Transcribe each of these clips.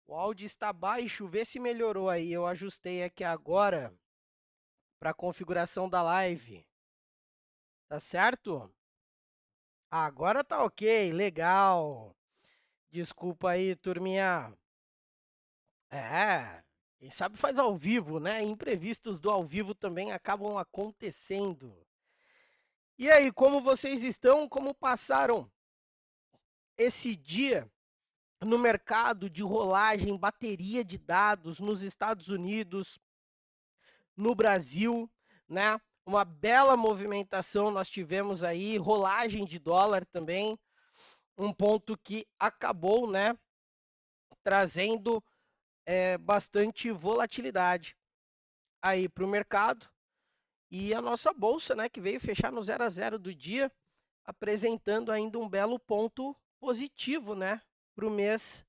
O áudio está baixo, vê se melhorou aí. Eu ajustei aqui agora para a configuração da live. Tá certo? Agora tá ok, legal. Desculpa aí, turminha. É, quem sabe faz ao vivo, né? Imprevistos do ao vivo também acabam acontecendo. E aí, como vocês estão? Como passaram esse dia no mercado de rolagem, bateria de dados nos Estados Unidos, no Brasil, né? Uma bela movimentação nós tivemos aí, rolagem de dólar também, um ponto que acabou, né, trazendo bastante volatilidade aí para o mercado e a nossa bolsa, né, que veio fechar no 0 a 0 do dia, apresentando ainda um belo ponto positivo, né, para o mês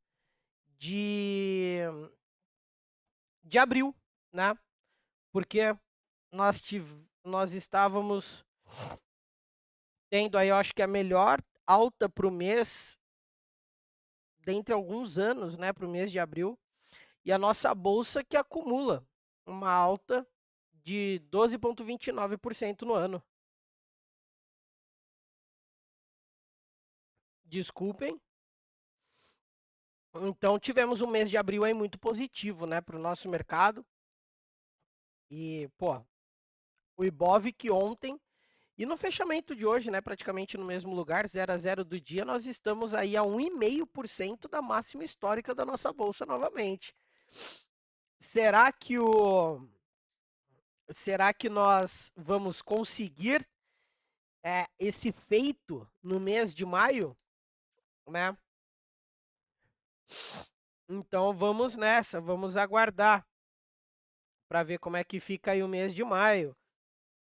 de, de abril, né? Porque nós estávamos tendo aí, eu acho que a melhor alta para o mês, dentre alguns anos, né, para o mês de abril, e a nossa bolsa que acumula uma alta de 12,29% no ano. Desculpem. Então tivemos um mês de abril aí muito positivo, né, para o nosso mercado. E, pô, o Ibov que ontem e no fechamento de hoje, né, praticamente no mesmo lugar, 0 a 0 do dia, nós estamos aí a 1,5% da máxima histórica da nossa bolsa novamente. Será que o será que nós vamos conseguir esse feito no mês de maio, né? Então vamos nessa, vamos aguardar para ver como é que fica aí o mês de maio.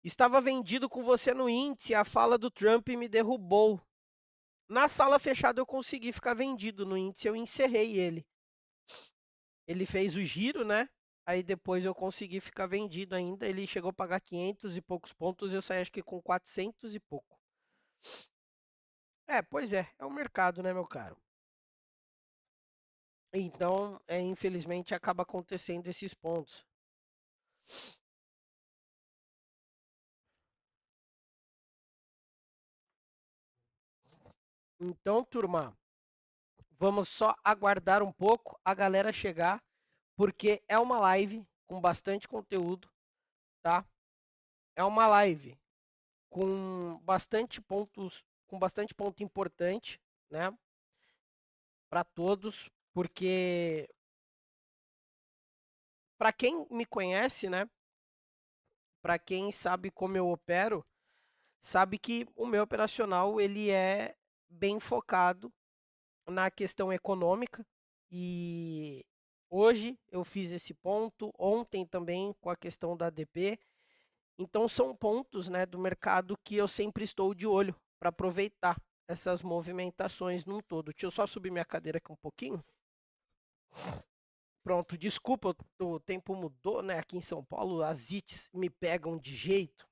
Estava vendido com você no índice, a fala do Trump me derrubou. Na sala fechada eu consegui ficar vendido, no índice eu encerrei ele. Ele fez o giro, né? Aí depois eu consegui ficar vendido ainda. Ele chegou a pagar 500 e poucos pontos, eu saí acho que com 400 e pouco. Pois é o mercado, né, meu caro? Então, infelizmente, acaba acontecendo esses pontos. Então, turma, vamos só aguardar um pouco a galera chegar, porque é uma live com bastante conteúdo, tá? É uma live com bastante pontos, com bastante ponto importante, né? Para todos, porque para quem me conhece, né? Para quem sabe como eu opero, sabe que o meu operacional ele é bem focado na questão econômica e hoje eu fiz esse ponto, ontem também com a questão da ADP. Então são pontos, né, do mercado que eu sempre estou de olho para aproveitar essas movimentações num todo. Deixa eu só subir minha cadeira aqui um pouquinho. Pronto, desculpa, o tempo mudou, né? Aqui em São Paulo, as ites me pegam de jeito.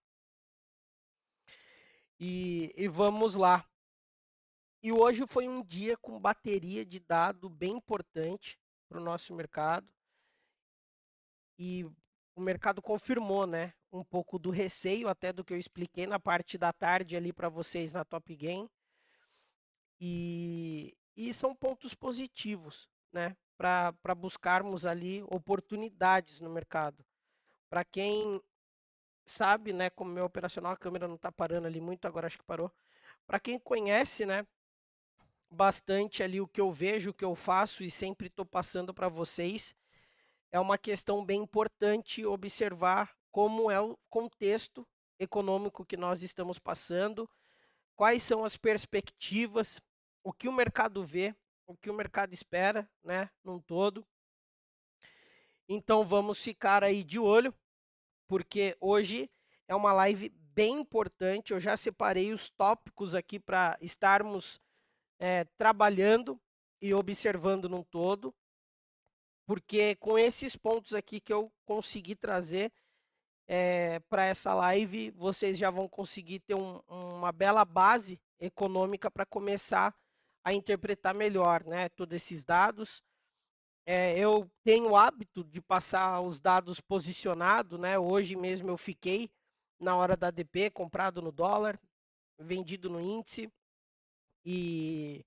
E vamos lá. E hoje foi um dia com bateria de dado bem importante para o nosso mercado. E o mercado confirmou, né? Um pouco do receio, até do que eu expliquei na parte da tarde ali para vocês na Top Game. E são pontos positivos, né? Para buscarmos ali oportunidades no mercado. Para quem sabe, né, como meu operacional, a câmera não está parando ali muito, agora acho que parou. Para quem conhece, né, bastante ali o que eu vejo, o que eu faço e sempre estou passando para vocês, é uma questão bem importante observar como é o contexto econômico que nós estamos passando, quais são as perspectivas, o que o mercado vê, o que o mercado espera, né, num todo. Então vamos ficar aí de olho, porque hoje é uma live bem importante. Eu já separei os tópicos aqui para estarmos trabalhando e observando num todo, porque com esses pontos aqui que eu consegui trazer para essa live, vocês já vão conseguir ter uma bela base econômica para começar a interpretar melhor, né, todos esses dados. Eu tenho o hábito de passar os dados posicionados, né? Hoje mesmo eu fiquei na hora da ADP, comprado no dólar, vendido no índice. E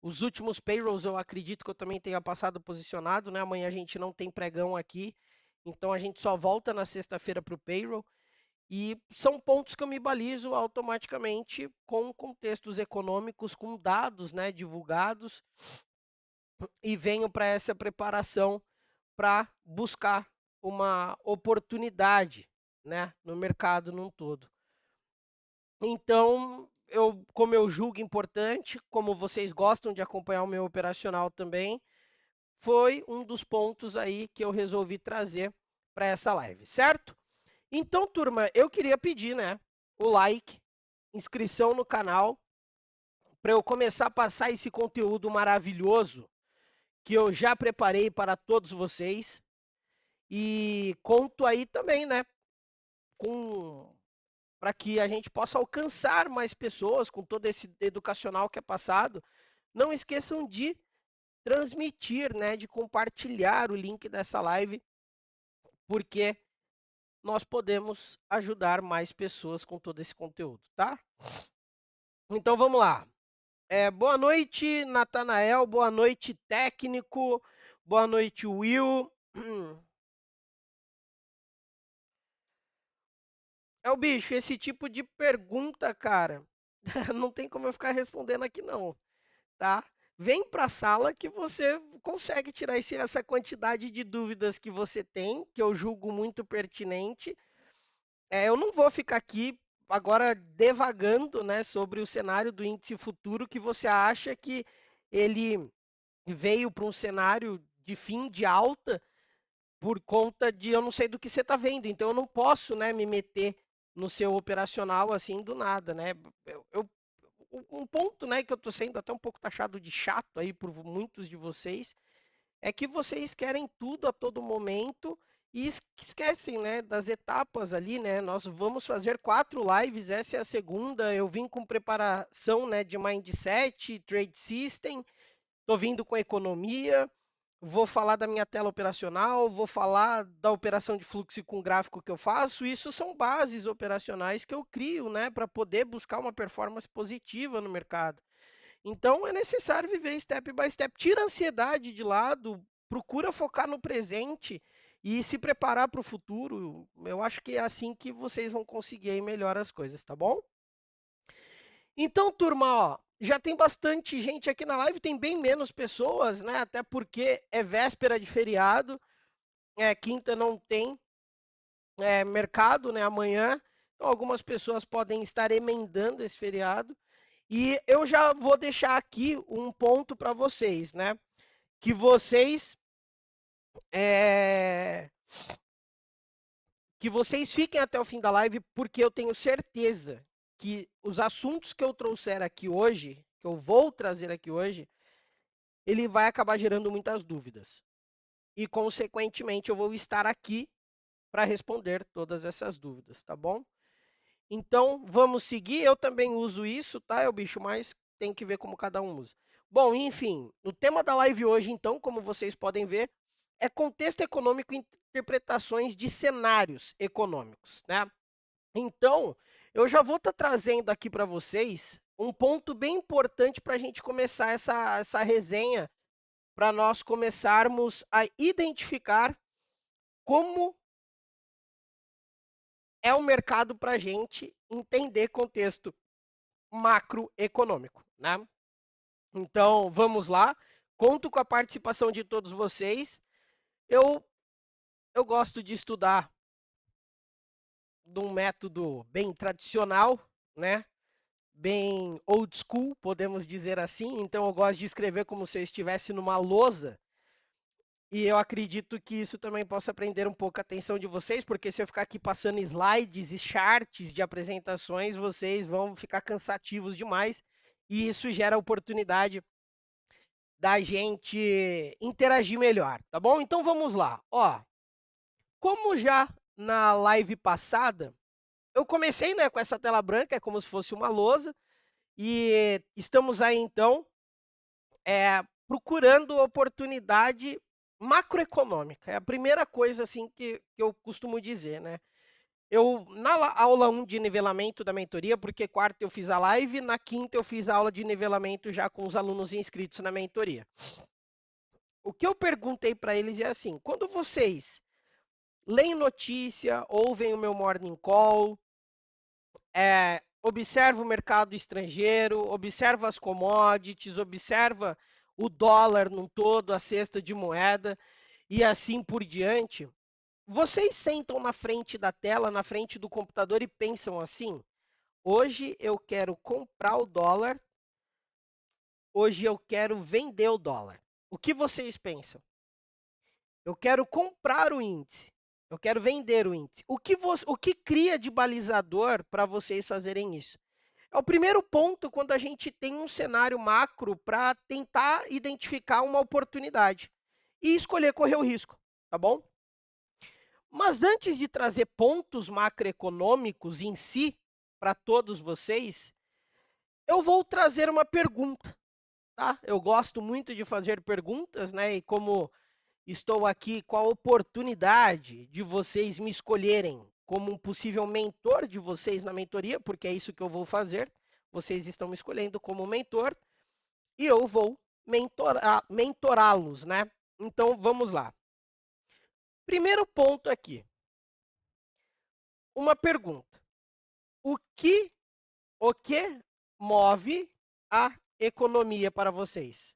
os últimos payrolls eu acredito que eu também tenha passado posicionado, né? Amanhã a gente não tem pregão aqui, então a gente só volta na sexta-feira para o payroll. E são pontos que eu me balizo automaticamente com contextos econômicos, com dados, né, divulgados, e venho para essa preparação para buscar uma oportunidade, né, no mercado num todo. Então, como eu julgo importante, como vocês gostam de acompanhar o meu operacional também, foi um dos pontos aí que eu resolvi trazer para essa live, certo? Então, turma, eu queria pedir, né, o like, inscrição no canal, para eu começar a passar esse conteúdo maravilhoso que eu já preparei para todos vocês. E conto aí também, né, com para que a gente possa alcançar mais pessoas com todo esse educacional que é passado. Não esqueçam de transmitir, né, de compartilhar o link dessa live, porque nós podemos ajudar mais pessoas com todo esse conteúdo, tá? Então vamos lá. Boa noite, Natanael. Boa noite, técnico. Boa noite, Will. O bicho, esse tipo de pergunta, cara, não tem como eu ficar respondendo aqui não, tá? Vem para a sala que você consegue tirar essa quantidade de dúvidas que você tem, que eu julgo muito pertinente. Eu não vou ficar aqui agora devagando, né, sobre o cenário do índice futuro que você acha que ele veio para um cenário de fim de alta por conta de eu não sei do que você está vendo. Então eu não posso, né, me meter no seu operacional assim do nada, né? Um ponto, né, que eu estou sendo até um pouco taxado de chato aí por muitos de vocês é que vocês querem tudo a todo momento e esquecem, né, das etapas ali, né? Nós vamos fazer 4 lives, essa é a segunda. Eu vim com preparação, né, de mindset, trade system, tô vindo com economia, vou falar da minha tela operacional, vou falar da operação de fluxo com gráfico que eu faço. Isso são bases operacionais que eu crio, né, para poder buscar uma performance positiva no mercado. Então é necessário viver step by step. Tira a ansiedade de lado, procura focar no presente e se preparar para o futuro. Eu acho que é assim que vocês vão conseguir melhorar as coisas, tá bom? Então, turma, ó, já tem bastante gente aqui na live, tem bem menos pessoas, né? Até porque é véspera de feriado, quinta não tem mercado, né? Amanhã, então algumas pessoas podem estar emendando esse feriado. E eu já vou deixar aqui um ponto para vocês, né? Que vocês é, que vocês fiquem até o fim da live, porque eu tenho certeza que os assuntos que eu trouxer aqui hoje, que eu vou trazer aqui hoje, ele vai acabar gerando muitas dúvidas. E, consequentemente, eu vou estar aqui para responder todas essas dúvidas, tá bom? Então, vamos seguir. Eu também uso isso, tá, é o bicho, mas tem que ver como cada um usa. Bom, enfim, o tema da live hoje, então, como vocês podem ver, é contexto econômico e interpretações de cenários econômicos, né? Então, eu já vou estar trazendo aqui para vocês um ponto bem importante para a gente começar essa resenha, para nós começarmos a identificar como é o mercado para a gente entender contexto macroeconômico, né? Então, vamos lá. Conto com a participação de todos vocês. Eu, eu gosto de estudar de um método bem tradicional, né? Bem old school, podemos dizer assim. Então, eu gosto de escrever como se eu estivesse numa lousa. E eu acredito que isso também possa prender um pouco a atenção de vocês, porque se eu ficar aqui passando slides e charts de apresentações, vocês vão ficar cansativos demais. E isso gera oportunidade da gente interagir melhor, tá bom? Então vamos lá. Ó, como já na live passada, eu comecei, né, com essa tela branca, é como se fosse uma lousa, e estamos aí então procurando oportunidade macroeconômica. É a primeira coisa assim que eu costumo dizer, né? Na aula 1 de nivelamento da mentoria, porque quarta eu fiz a live, na quinta eu fiz a aula de nivelamento já com os alunos inscritos na mentoria. O que eu perguntei para eles é assim: quando vocês leem notícia, ouvem o meu morning call, observa o mercado estrangeiro, observa as commodities, observa o dólar num todo, a cesta de moeda e assim por diante, vocês sentam na frente da tela, na frente do computador e pensam assim: hoje eu quero comprar o dólar, hoje eu quero vender o dólar. O que vocês pensam? Eu quero comprar o índice, eu quero vender o índice. O que cria de balizador para vocês fazerem isso? É o primeiro ponto quando a gente tem um cenário macro para tentar identificar uma oportunidade e escolher correr o risco, tá bom? Mas antes de trazer pontos macroeconômicos em si para todos vocês, eu vou trazer uma pergunta, tá? Eu gosto muito de fazer perguntas, né? E como estou aqui com a oportunidade de vocês me escolherem como um possível mentor de vocês na mentoria, porque é isso que eu vou fazer. Vocês estão me escolhendo como mentor e eu vou mentorá-los, né? Então vamos lá. Primeiro ponto aqui, uma pergunta. O que move a economia para vocês?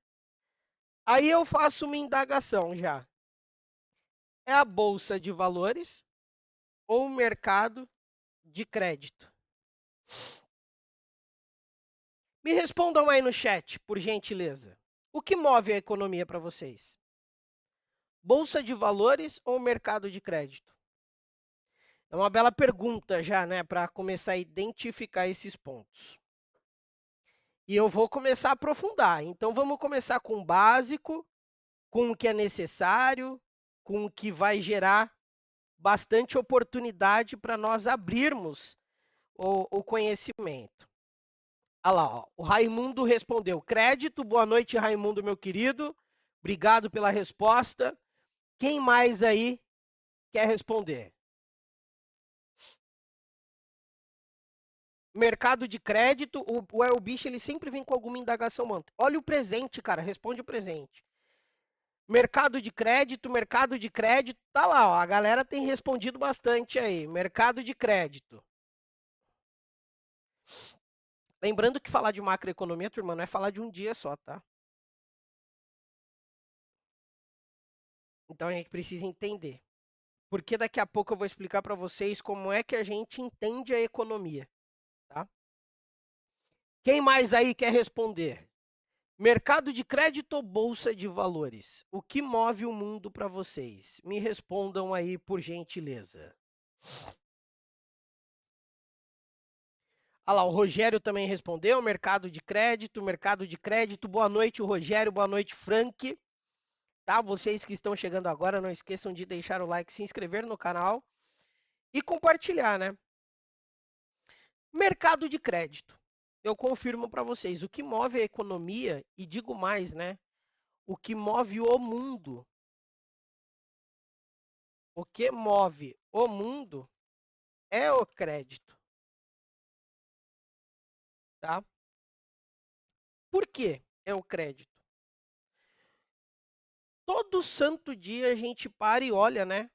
Aí eu faço uma indagação já. É a bolsa de valores ou o mercado de crédito? Me respondam aí no chat, por gentileza. O que move a economia para vocês? Bolsa de valores ou mercado de crédito? É uma bela pergunta já, né, para começar a identificar esses pontos. E eu vou começar a aprofundar. Então vamos começar com o básico, com o que é necessário, com o que vai gerar bastante oportunidade para nós abrirmos o conhecimento. Olha lá, ó, o Raimundo respondeu. Crédito, boa noite, Raimundo, meu querido. Obrigado pela resposta. Quem mais aí quer responder? Mercado de crédito, o El Bicho, ele sempre vem com alguma indagação, mano. Olha o presente, cara, responde o presente. Mercado de crédito, tá lá, ó, a galera tem respondido bastante aí. Mercado de crédito. Lembrando que falar de macroeconomia, turma, não é falar de um dia só, tá? Então a gente precisa entender. Porque daqui a pouco eu vou explicar para vocês como é que a gente entende a economia, tá? Quem mais aí quer responder? Mercado de crédito ou bolsa de valores? O que move o mundo para vocês? Me respondam aí, por gentileza. Ah lá, o Rogério também respondeu. Mercado de crédito, mercado de crédito. Boa noite, Rogério. Boa noite, Frank. Tá? Vocês que estão chegando agora, não esqueçam de deixar o like, se inscrever no canal e compartilhar, né? Mercado de crédito. Eu confirmo para vocês, o que move a economia, e digo mais, né? O que move o mundo. O que move o mundo é o crédito, tá? Por que é o crédito? Todo santo dia a gente para e olha, né?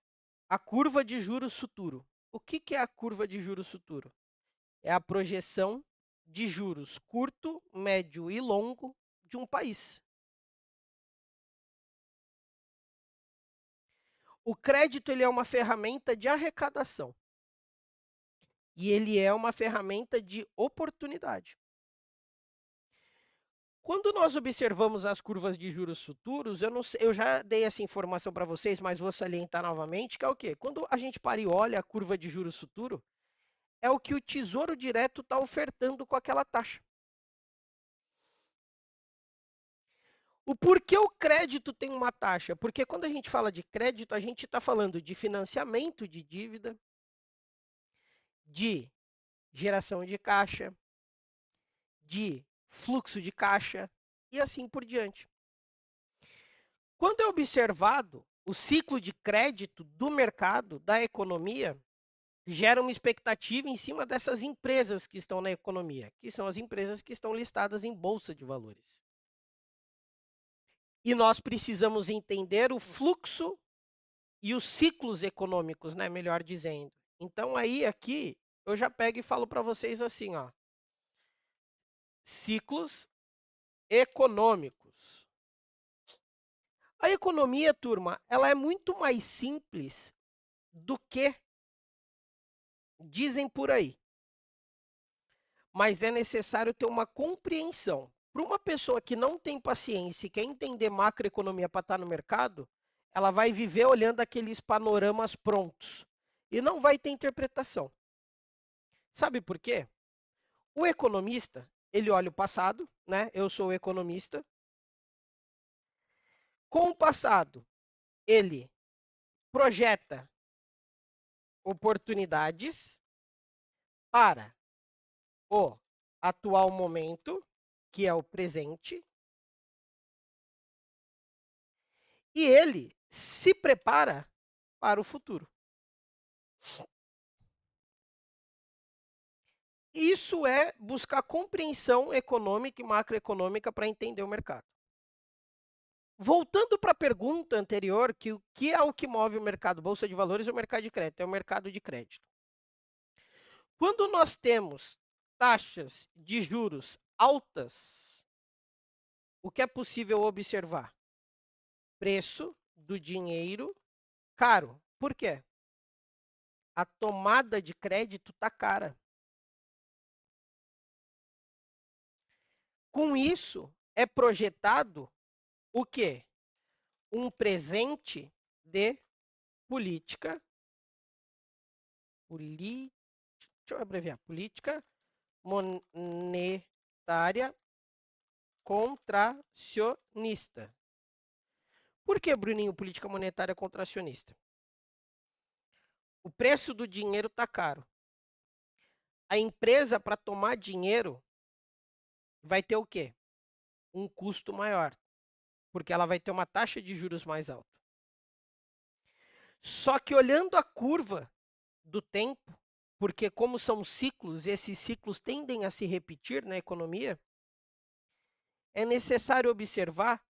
A curva de juros futuro. O que é a curva de juros futuro? É a projeção de juros curto, médio e longo de um país. O crédito ele é uma ferramenta de arrecadação e ele é uma ferramenta de oportunidade. Quando nós observamos as curvas de juros futuros, eu já dei essa informação para vocês, mas vou salientar novamente, que é o quê? Quando a gente para e olha a curva de juros futuro, é o que o Tesouro Direto está ofertando com aquela taxa. O porquê o crédito tem uma taxa? Porque quando a gente fala de crédito, a gente está falando de financiamento de dívida, de geração de caixa, de fluxo de caixa e assim por diante. Quando é observado o ciclo de crédito do mercado, da economia, gera uma expectativa em cima dessas empresas que estão na economia, que são as empresas que estão listadas em bolsa de valores. E nós precisamos entender o fluxo e os ciclos econômicos, né, melhor dizendo. Então aí aqui eu já pego e falo para vocês assim, ó, ciclos econômicos. A economia, turma, ela é muito mais simples do que dizem por aí. Mas é necessário ter uma compreensão. Para uma pessoa que não tem paciência e quer entender macroeconomia para estar no mercado, ela vai viver olhando aqueles panoramas prontos e não vai ter interpretação. Sabe por quê? O economista, ele olha o passado, né? Eu sou economista. Com o passado, ele projeta oportunidades para o atual momento, que é o presente, e ele se prepara para o futuro. Isso é buscar compreensão econômica e macroeconômica para entender o mercado. Voltando para a pergunta anterior, que o que é o que move o mercado bolsa de valores ou o mercado de crédito? É o mercado de crédito. Quando nós temos taxas de juros altas, o que é possível observar? Preço do dinheiro caro. Por quê? A tomada de crédito está cara. Com isso, é projetado o quê? Um presente de política, deixa eu abreviar, política monetária contracionista. Por que, Bruninho, política monetária contracionista? O preço do dinheiro está caro. A empresa, para tomar dinheiro, vai ter o quê? Um custo maior, porque ela vai ter uma taxa de juros mais alta. Só que olhando a curva do tempo, porque como são ciclos, esses ciclos tendem a se repetir na economia, é necessário observar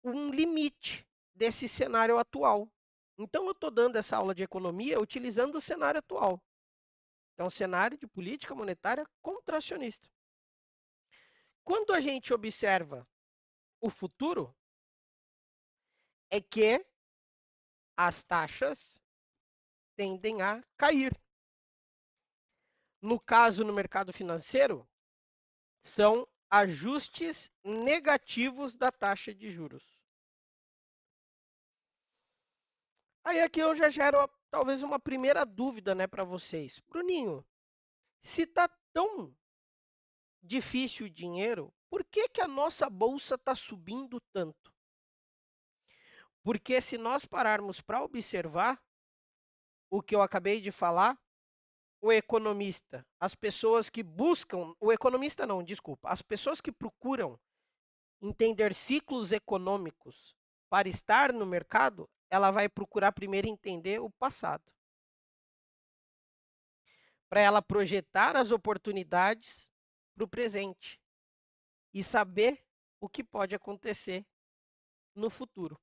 um limite desse cenário atual. Então, eu estou dando essa aula de economia utilizando o cenário atual. É um cenário de política monetária contracionista. Quando a gente observa o futuro, é que as taxas tendem a cair. No caso, no mercado financeiro, são ajustes negativos da taxa de juros. Aí aqui eu já gero talvez uma primeira dúvida, né, para vocês. Bruninho, se está tão difícil o dinheiro, por que que a nossa bolsa está subindo tanto? Porque se nós pararmos para observar o que eu acabei de falar, o economista, as pessoas que buscam, o economista não, desculpa, as pessoas que procuram entender ciclos econômicos para estar no mercado, ela vai procurar primeiro entender o passado. Para ela projetar as oportunidades para o presente e saber o que pode acontecer no futuro.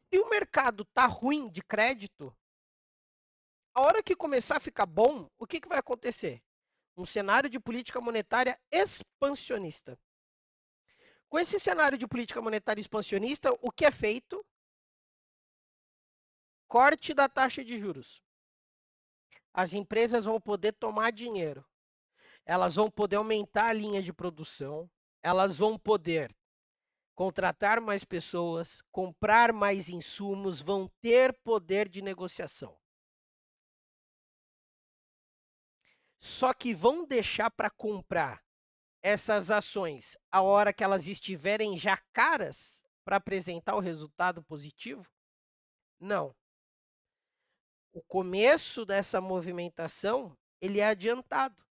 Se o mercado está ruim de crédito, a hora que começar a ficar bom, o que vai acontecer? Um cenário de política monetária expansionista. Com esse cenário de política monetária expansionista, o que é feito? Corte da taxa de juros. As empresas vão poder tomar dinheiro. Elas vão poder aumentar a linha de produção. Elas vão poder contratar mais pessoas, comprar mais insumos, vão ter poder de negociação. Só que vão deixar para comprar essas ações a hora que elas estiverem já caras para apresentar o resultado positivo? Não. O começo dessa movimentação, ele é adiantado.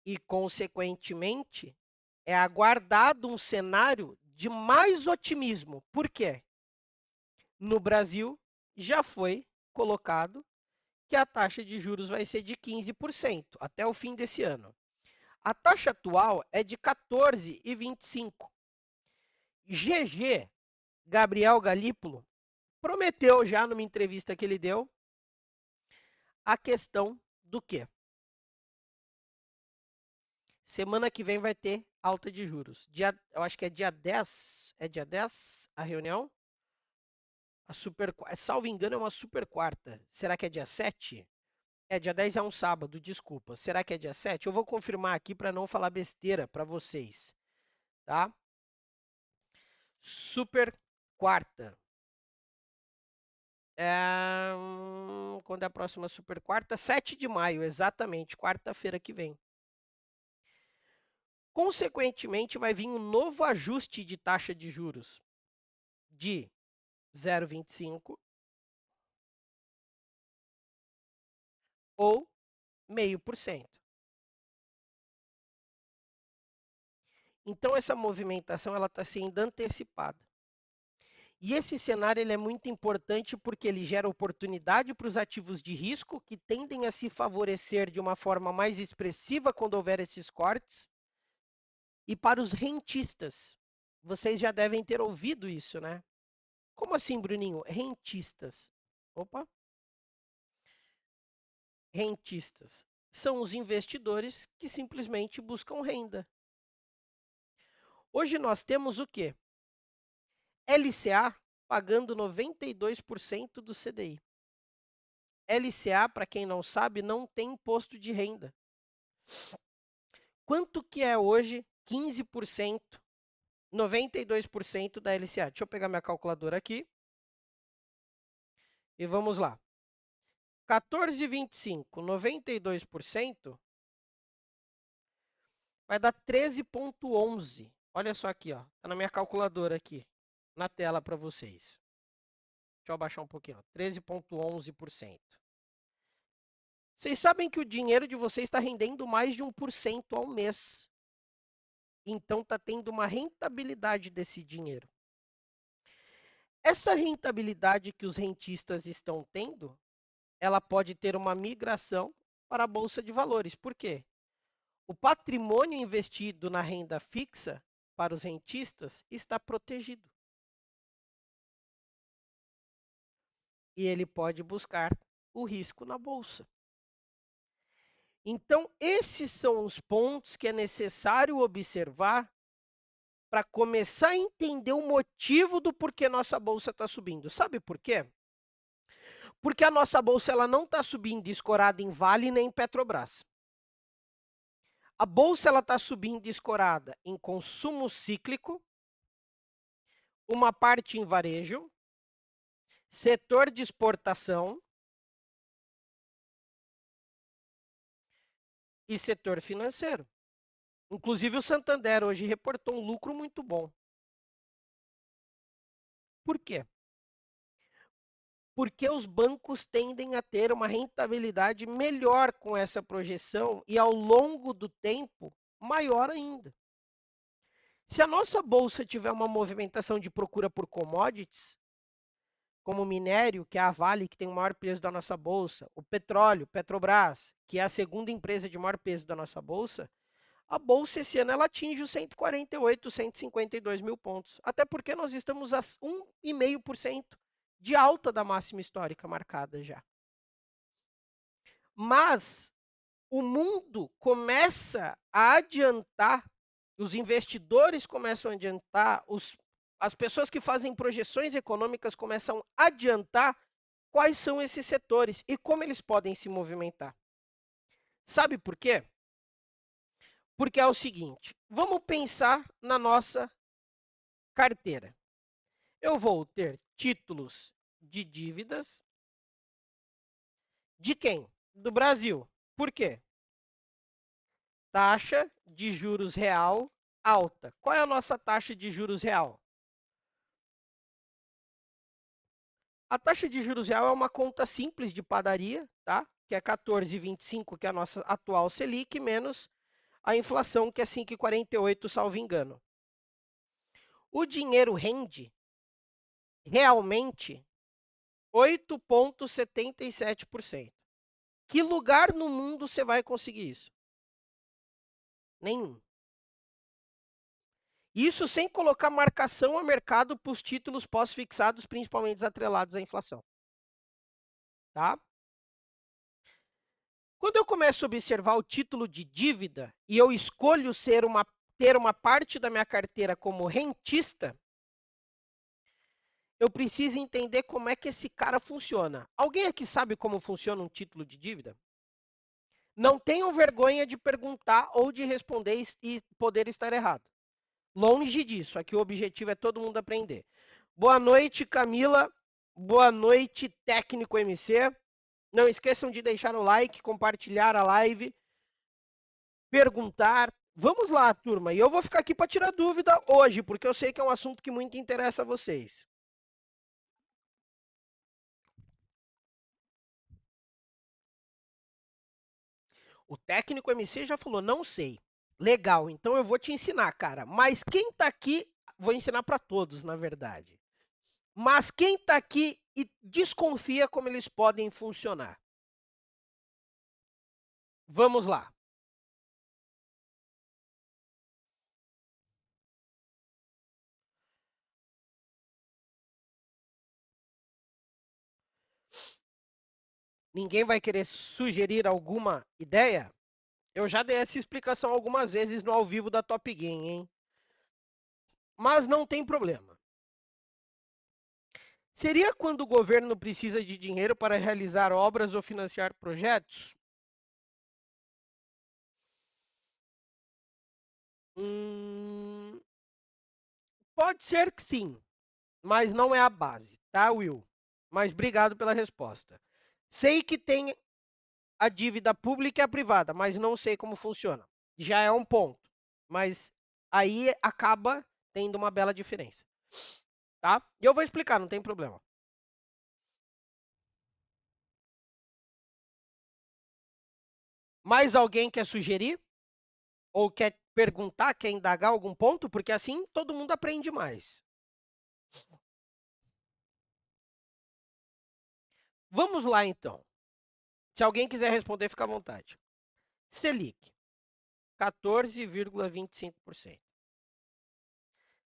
E, consequentemente, é aguardado um cenário de mais otimismo. Por quê? No Brasil, já foi colocado que a taxa de juros vai ser de 15% até o fim desse ano. A taxa atual é de 14,25%. GG, Gabriel Galípolo, prometeu já numa entrevista que ele deu a questão do quê? Semana que vem vai ter alta de juros. Eu acho que é dia 10. É dia 10 a reunião? Salvo engano, é uma super quarta. Será que é dia 7? É, dia 10 é um sábado, desculpa. Será que é dia 7? Eu vou confirmar aqui para não falar besteira para vocês, tá? Super quarta. Quando é a próxima super quarta? 7 de maio, exatamente, quarta-feira que vem. Consequentemente, vai vir um novo ajuste de taxa de juros de 0,25 ou 0,5%. Então, essa movimentação está sendo antecipada. E esse cenário ele é muito importante porque ele gera oportunidade para os ativos de risco, que tendem a se favorecer de uma forma mais expressiva quando houver esses cortes, e para os rentistas. Vocês já devem ter ouvido isso, né? Como assim, Bruninho? Rentistas. Opa! Rentistas são os investidores que simplesmente buscam renda. Hoje nós temos o quê? LCA pagando 92% do CDI. LCA, para quem não sabe, não tem imposto de renda. Quanto que é hoje 15%, 92% da LCA? Deixa eu pegar minha calculadora aqui. E vamos lá. 14,25, 92%, vai dar 13,11. Olha só aqui, ó. Tá na minha calculadora aqui, na tela para vocês. Deixa eu abaixar um pouquinho, ó. 13,11%. Vocês sabem que o dinheiro de vocês está rendendo mais de 1% ao mês. Então, está tendo uma rentabilidade desse dinheiro. Essa rentabilidade que os rentistas estão tendo, ela pode ter uma migração para a Bolsa de Valores. Por quê? O patrimônio investido na renda fixa para os rentistas está protegido. E ele pode buscar o risco na Bolsa. Então, esses são os pontos que é necessário observar para começar a entender o motivo do porquê nossa bolsa está subindo. Sabe por quê? Porque a nossa bolsa ela não está subindo escorada em Vale nem em Petrobras. A bolsa está subindo escorada em consumo cíclico, uma parte em varejo, setor de exportação e setor financeiro. Inclusive o Santander hoje reportou um lucro muito bom. Por quê? Porque os bancos tendem a ter uma rentabilidade melhor com essa projeção e ao longo do tempo maior ainda. Se a nossa bolsa tiver uma movimentação de procura por commodities, como o minério, que é a Vale, que tem o maior peso da nossa bolsa, o petróleo, Petrobras, que é a segunda empresa de maior peso da nossa bolsa, a bolsa esse ano ela atinge os 148, 152 mil pontos. Até porque nós estamos a 1,5% de alta da máxima histórica marcada já. Mas o mundo começa a adiantar, os investidores começam a adiantar, as pessoas que fazem projeções econômicas começam a adiantar quais são esses setores e como eles podem se movimentar. Sabe por quê? Porque é o seguinte, vamos pensar na nossa carteira. Eu vou ter títulos de dívidas de quem? Do Brasil. Por quê? Taxa de juros real alta. Qual é a nossa taxa de juros real? A taxa de juros real é uma conta simples de padaria, tá? Que é 14,25, que é a nossa atual Selic, menos a inflação, que é 5,48, salvo engano. O dinheiro rende realmente 8,77%. Que lugar no mundo você vai conseguir isso? Nenhum. Isso sem colocar marcação a mercado para os títulos pós-fixados, principalmente atrelados à inflação. Tá? Quando eu começo a observar o título de dívida e eu escolho ter uma parte da minha carteira como rentista, eu preciso entender como é que esse cara funciona. Alguém aqui sabe como funciona um título de dívida? Não tenham vergonha de perguntar ou de responder e poder estar errado. Longe disso, aqui o objetivo é todo mundo aprender. Boa noite, Camila. Boa noite, técnico MC. Não esqueçam de deixar o like, compartilhar a live, perguntar. Vamos lá, turma. E eu vou ficar aqui para tirar dúvida hoje, porque eu sei que é um assunto que muito interessa a vocês. O técnico MC já falou, não sei. Legal, então eu vou te ensinar, cara. Mas quem tá aqui, vou ensinar para todos, na verdade. Mas quem tá aqui e desconfia como eles podem funcionar? Vamos lá. Ninguém vai querer sugerir alguma ideia? Eu já dei essa explicação algumas vezes no ao vivo da Top Game, hein? Mas não tem problema. Seria quando o governo precisa de dinheiro para realizar obras ou financiar projetos? Pode ser que sim, mas não é a base, tá, Will? Mas obrigado pela resposta. Sei que tem a dívida pública e a privada, mas não sei como funciona. Já é um ponto, mas aí acaba tendo uma bela diferença, tá? E eu vou explicar, não tem problema. Mais alguém quer sugerir? Ou quer perguntar, quer indagar algum ponto? Porque assim todo mundo aprende mais. Vamos lá, então. Se alguém quiser responder, fica à vontade. Selic, 14,25%.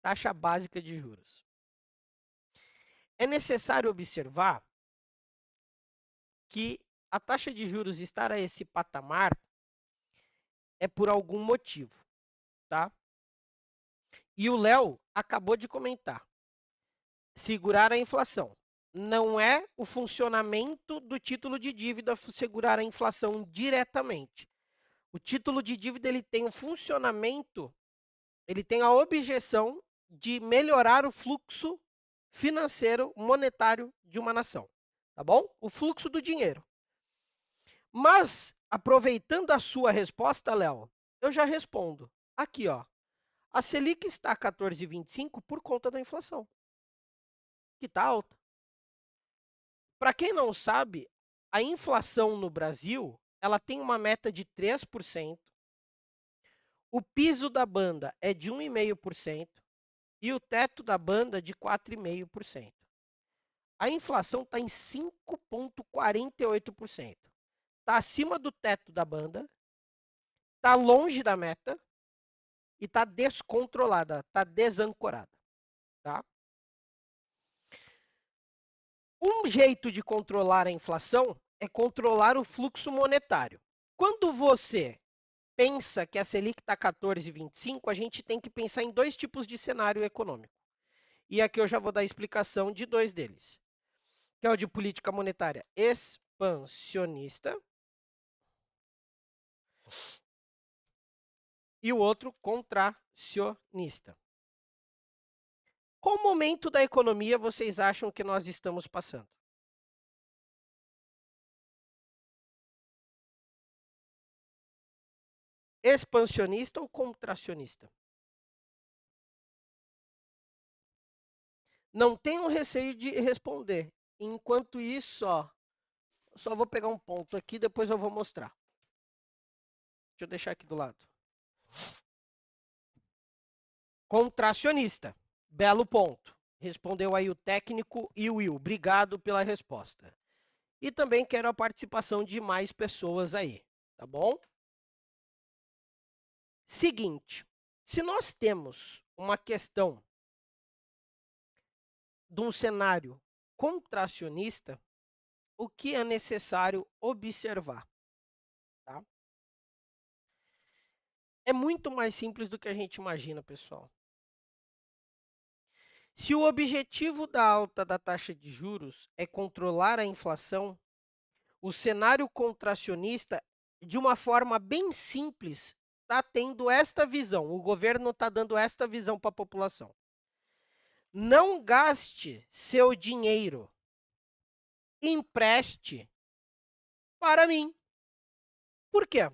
Taxa básica de juros. É necessário observar que a taxa de juros estar a esse patamar é por algum motivo, tá? E o Léo acabou de comentar. Segurar a inflação. Não é o funcionamento do título de dívida segurar a inflação diretamente. O título de dívida ele tem o funcionamento, ele tem a objeção de melhorar o fluxo financeiro monetário de uma nação, tá bom? O fluxo do dinheiro. Mas, aproveitando a sua resposta, Léo, eu já respondo. Aqui, ó. A Selic está a 14,25 por conta da inflação, que está alta. Para quem não sabe, a inflação no Brasil, ela tem uma meta de 3%, o piso da banda é de 1,5% e o teto da banda de 4,5%. A inflação está em 5,48%. Está acima do teto da banda, está longe da meta e está descontrolada, está desancorada. Tá? Um jeito de controlar a inflação é controlar o fluxo monetário. Quando você pensa que a Selic está 14,25, a gente tem que pensar em dois tipos de cenário econômico. E aqui eu já vou dar a explicação de dois deles, que é o de política monetária expansionista e o outro contracionista. Qual momento da economia vocês acham que nós estamos passando? Expansionista ou contracionista? Não tenham receio de responder. Enquanto isso, ó, só vou pegar um ponto aqui, depois eu vou mostrar. Deixa eu deixar aqui do lado. Contracionista. Belo ponto. Respondeu aí o técnico e o Will. Obrigado pela resposta. E também quero a participação de mais pessoas aí, tá bom? Seguinte, se nós temos uma questão de um cenário contracionista, o que é necessário observar? Tá? É muito mais simples do que a gente imagina, pessoal. Se o objetivo da alta da taxa de juros é controlar a inflação, o cenário contracionista, de uma forma bem simples, está tendo esta visão. O governo está dando esta visão para a população. Não gaste seu dinheiro, empreste para mim. Por quê?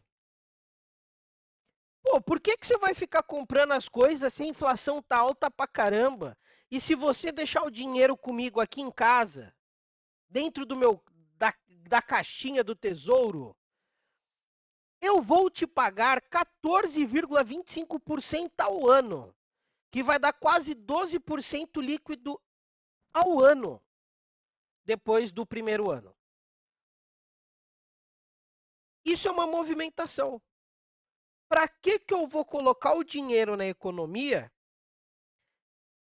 Pô, por que você vai ficar comprando as coisas se a inflação tá alta pra caramba? E se você deixar o dinheiro comigo aqui em casa, dentro da caixinha do tesouro, eu vou te pagar 14,25% ao ano, que vai dar quase 12% líquido ao ano, depois do primeiro ano. Isso é uma movimentação. Para que eu vou colocar o dinheiro na economia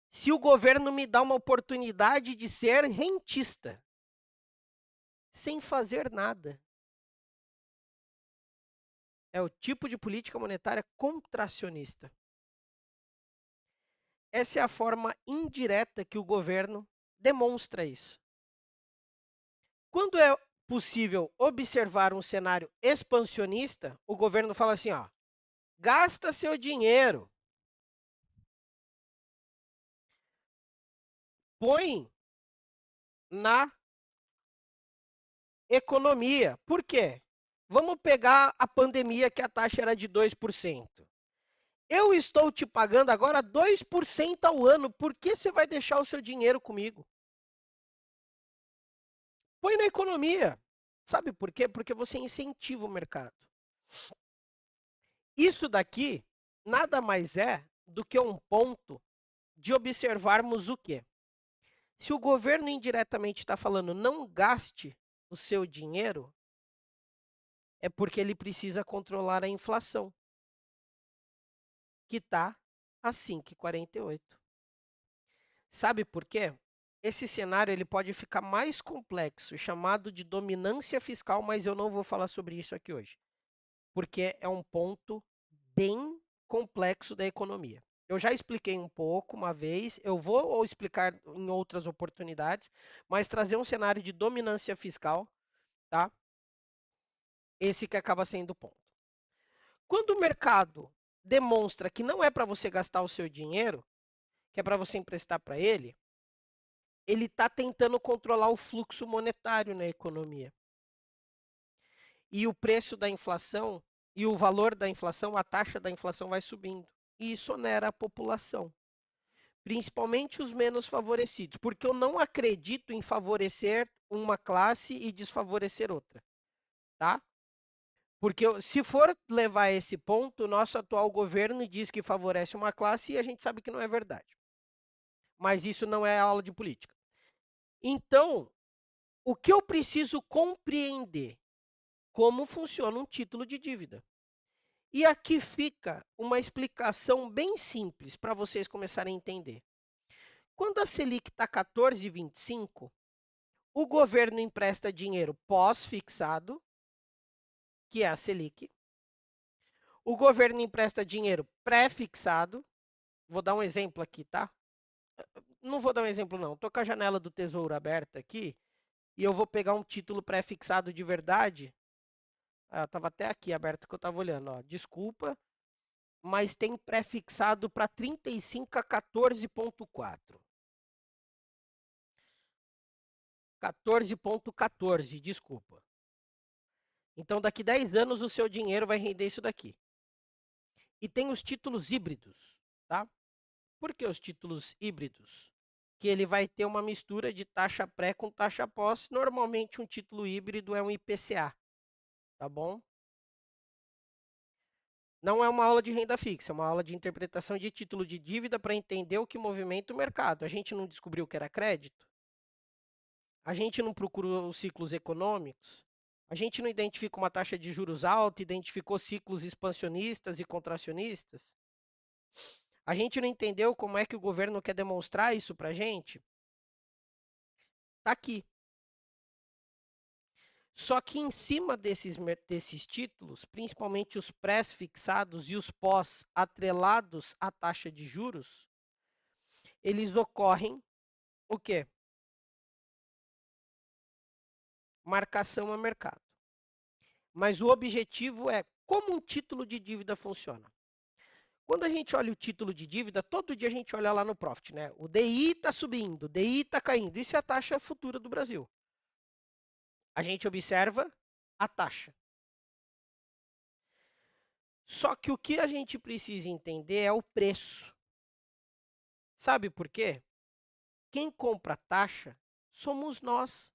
se o governo me dá uma oportunidade de ser rentista, sem fazer nada? É o tipo de política monetária contracionista. Essa é a forma indireta que o governo demonstra isso. Quando é possível observar um cenário expansionista, o governo fala assim, ó, gasta seu dinheiro, põe na economia. Por quê? Vamos pegar a pandemia, que a taxa era de 2%. Eu estou te pagando agora 2% ao ano. Por que você vai deixar o seu dinheiro comigo? Põe na economia. Sabe por quê? Porque você incentiva o mercado. Isso daqui nada mais é do que um ponto de observarmos o quê? Se o governo indiretamente está falando não gaste o seu dinheiro, é porque ele precisa controlar a inflação, que está a 5,48. Sabe por quê? Esse cenário ele pode ficar mais complexo, chamado de dominância fiscal, mas eu não vou falar sobre isso aqui hoje, porque é um ponto bem complexo da economia. Eu já expliquei um pouco uma vez, eu vou explicar em outras oportunidades, mas trazer um cenário de dominância fiscal, tá? Esse que acaba sendo o ponto. Quando o mercado demonstra que não é para você gastar o seu dinheiro, que é para você emprestar para ele está tentando controlar o fluxo monetário na economia. E o preço da inflação e o valor da inflação, a taxa da inflação vai subindo. E isso onera a população, principalmente os menos favorecidos, porque eu não acredito em favorecer uma classe e desfavorecer outra, tá? Porque se for levar a esse ponto, o nosso atual governo diz que favorece uma classe e a gente sabe que não é verdade. Mas isso não é aula de política. Então, o que eu preciso compreender? Como funciona um título de dívida. E aqui fica uma explicação bem simples para vocês começarem a entender. Quando a Selic está 14,25, o governo empresta dinheiro pós-fixado, que é a Selic. O governo empresta dinheiro pré-fixado. Vou dar um exemplo aqui, tá? Não vou dar um exemplo, não. Estou com a janela do Tesouro aberta aqui e eu vou pegar um título pré-fixado de verdade. Estava até aqui aberto que eu estava olhando. Ó. Desculpa, mas tem pré-fixado para 35 a 14,4. 14,14, desculpa. Então, daqui 10 anos, o seu dinheiro vai render isso daqui. E tem os títulos híbridos, tá? Por que os títulos híbridos? Que ele vai ter uma mistura de taxa pré com taxa pós. Normalmente, um título híbrido é um IPCA, tá bom? Não é uma aula de renda fixa, é uma aula de interpretação de título de dívida para entender o que movimenta o mercado. A gente não descobriu o que era crédito? A gente não procurou os ciclos econômicos? A gente não identifica uma taxa de juros alta, identificou ciclos expansionistas e contracionistas? A gente não entendeu como é que o governo quer demonstrar isso para a gente? Está aqui. Só que em cima desses títulos, principalmente os pré-fixados e os pós atrelados à taxa de juros, eles ocorrem o quê? Marcação a mercado. Mas o objetivo é como um título de dívida funciona. Quando a gente olha o título de dívida, todo dia a gente olha lá no Profit, né? O DI está subindo, o DI está caindo. Isso é a taxa futura do Brasil. A gente observa a taxa. Só que o que a gente precisa entender é o preço. Sabe por quê? Quem compra taxa somos nós.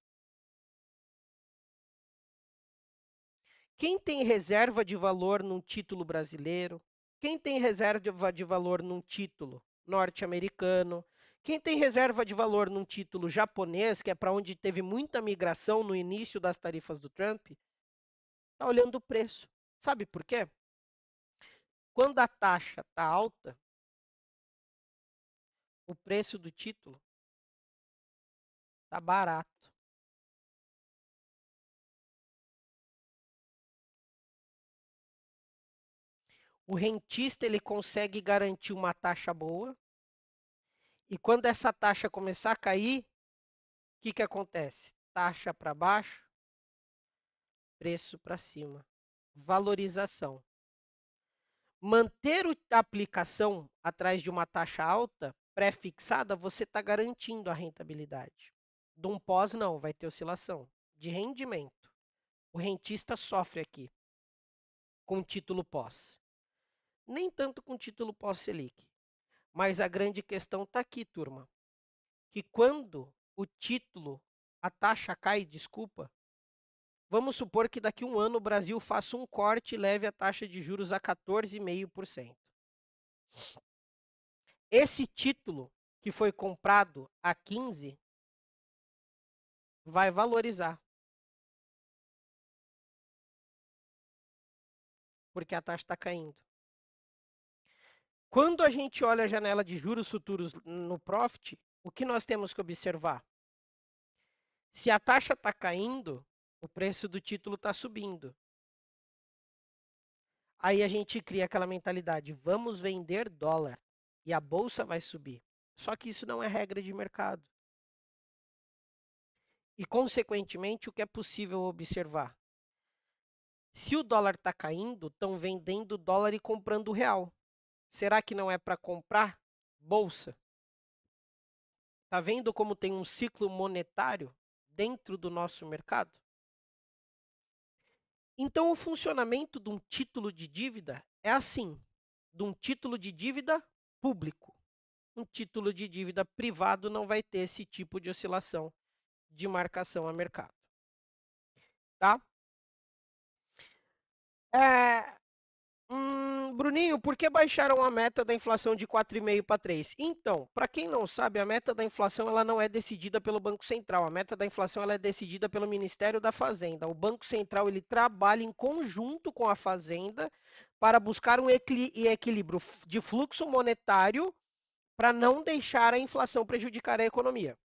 Quem tem reserva de valor num título brasileiro? Quem tem reserva de valor num título norte-americano? Quem tem reserva de valor num título japonês, que é para onde teve muita migração no início das tarifas do Trump, está olhando o preço. Sabe por quê? Quando a taxa está alta, o preço do título está barato. O rentista ele consegue garantir uma taxa boa, e quando essa taxa começar a cair, o que acontece? Taxa para baixo, preço para cima. Valorização. Manter a aplicação atrás de uma taxa alta, pré-fixada, você está garantindo a rentabilidade. De um pós, não, vai ter oscilação. De rendimento. O rentista sofre aqui com título pós. Nem tanto com título pós-Selic. Mas a grande questão está aqui, turma. Que quando o título, a taxa cai, desculpa, vamos supor que daqui a um ano o Brasil faça um corte e leve a taxa de juros a 14,5%. Esse título que foi comprado a 15 vai valorizar. Porque a taxa está caindo. Quando a gente olha a janela de juros futuros no Profit, o que nós temos que observar? Se a taxa está caindo, o preço do título está subindo. Aí a gente cria aquela mentalidade, vamos vender dólar e a bolsa vai subir. Só que isso não é regra de mercado. E, consequentemente, o que é possível observar? Se o dólar está caindo, estão vendendo dólar e comprando o real. Será que não é para comprar bolsa? Está vendo como tem um ciclo monetário dentro do nosso mercado? Então, o funcionamento de um título de dívida é assim, de um título de dívida público. Um título de dívida privado não vai ter esse tipo de oscilação de marcação a mercado. Tá? Bruninho, por que baixaram a meta da inflação de 4,5 para 3? Então, para quem não sabe, a meta da inflação ela não é decidida pelo Banco Central. A meta da inflação ela é decidida pelo Ministério da Fazenda. O Banco Central ele trabalha em conjunto com a Fazenda para buscar um equilíbrio de fluxo monetário para não deixar a inflação prejudicar a economia.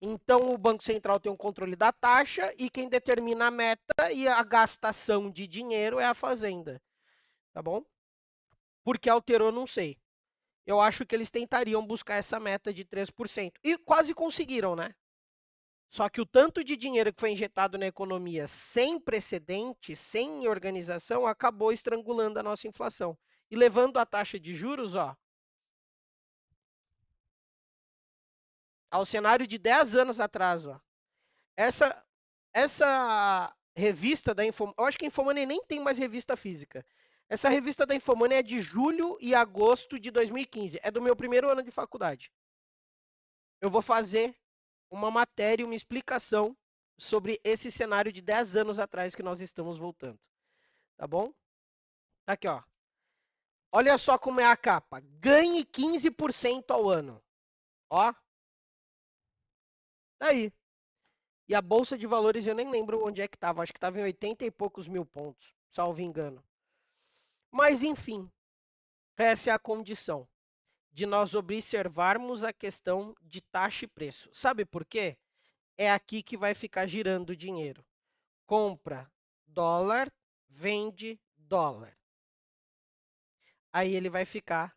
Então, o Banco Central tem um controle da taxa e quem determina a meta e a gastação de dinheiro é a Fazenda. Tá bom? Porque alterou, não sei. Eu acho que eles tentariam buscar essa meta de 3%. E quase conseguiram, né? Só que o tanto de dinheiro que foi injetado na economia sem precedente, sem organização, acabou estrangulando a nossa inflação. E levando a taxa de juros, ó, ao cenário de 10 anos atrás, ó. Essa revista da Infomoney, eu acho que a Infomoney nem tem mais revista física. Essa revista da Infomoney é de julho e agosto de 2015. É do meu primeiro ano de faculdade. Eu vou fazer uma matéria, uma explicação sobre esse cenário de 10 anos atrás que nós estamos voltando. Tá bom? Tá aqui, ó. Olha só como é a capa. Ganhe 15% ao ano. Ó, tá aí. E a Bolsa de Valores, eu nem lembro onde é que estava. Acho que estava em 80 e poucos mil pontos, salvo engano. Mas, enfim, essa é a condição de nós observarmos a questão de taxa e preço. Sabe por quê? É aqui que vai ficar girando o dinheiro. Compra dólar, vende dólar. Aí ele vai ficar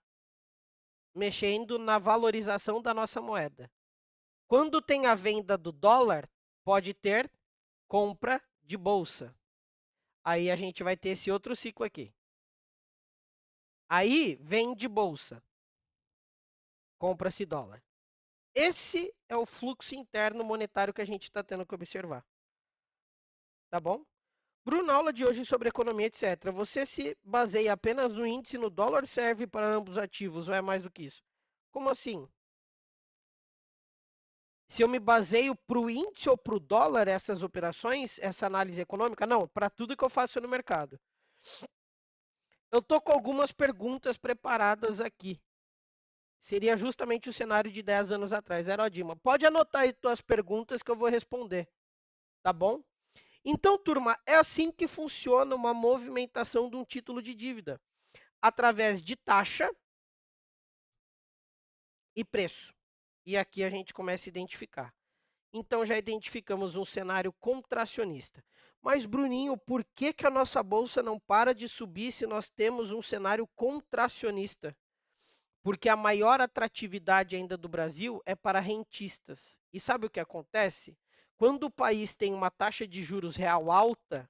mexendo na valorização da nossa moeda. Quando tem a venda do dólar, pode ter compra de bolsa. Aí a gente vai ter esse outro ciclo aqui. Aí vende bolsa, compra-se dólar. Esse é o fluxo interno monetário que a gente está tendo que observar. Tá bom? Bruno, aula de hoje sobre economia, etc. Você se baseia apenas no índice no dólar, serve para ambos ativos ou é mais do que isso? Como assim? Se eu me baseio para o índice ou para o dólar, essas operações, essa análise econômica? Não, para tudo que eu faço no mercado. Eu estou com algumas perguntas preparadas aqui. Seria justamente o cenário de 10 anos atrás. Dima, pode anotar aí tuas perguntas que eu vou responder, tá bom? Então, turma, é assim que funciona uma movimentação de um título de dívida, através de taxa e preço. E aqui a gente começa a identificar. Então, já identificamos um cenário contracionista. Mas, Bruninho, por que, que a nossa bolsa não para de subir se nós temos um cenário contracionista? Porque a maior atratividade ainda do Brasil é para rentistas. E sabe o que acontece? Quando o país tem uma taxa de juros real alta,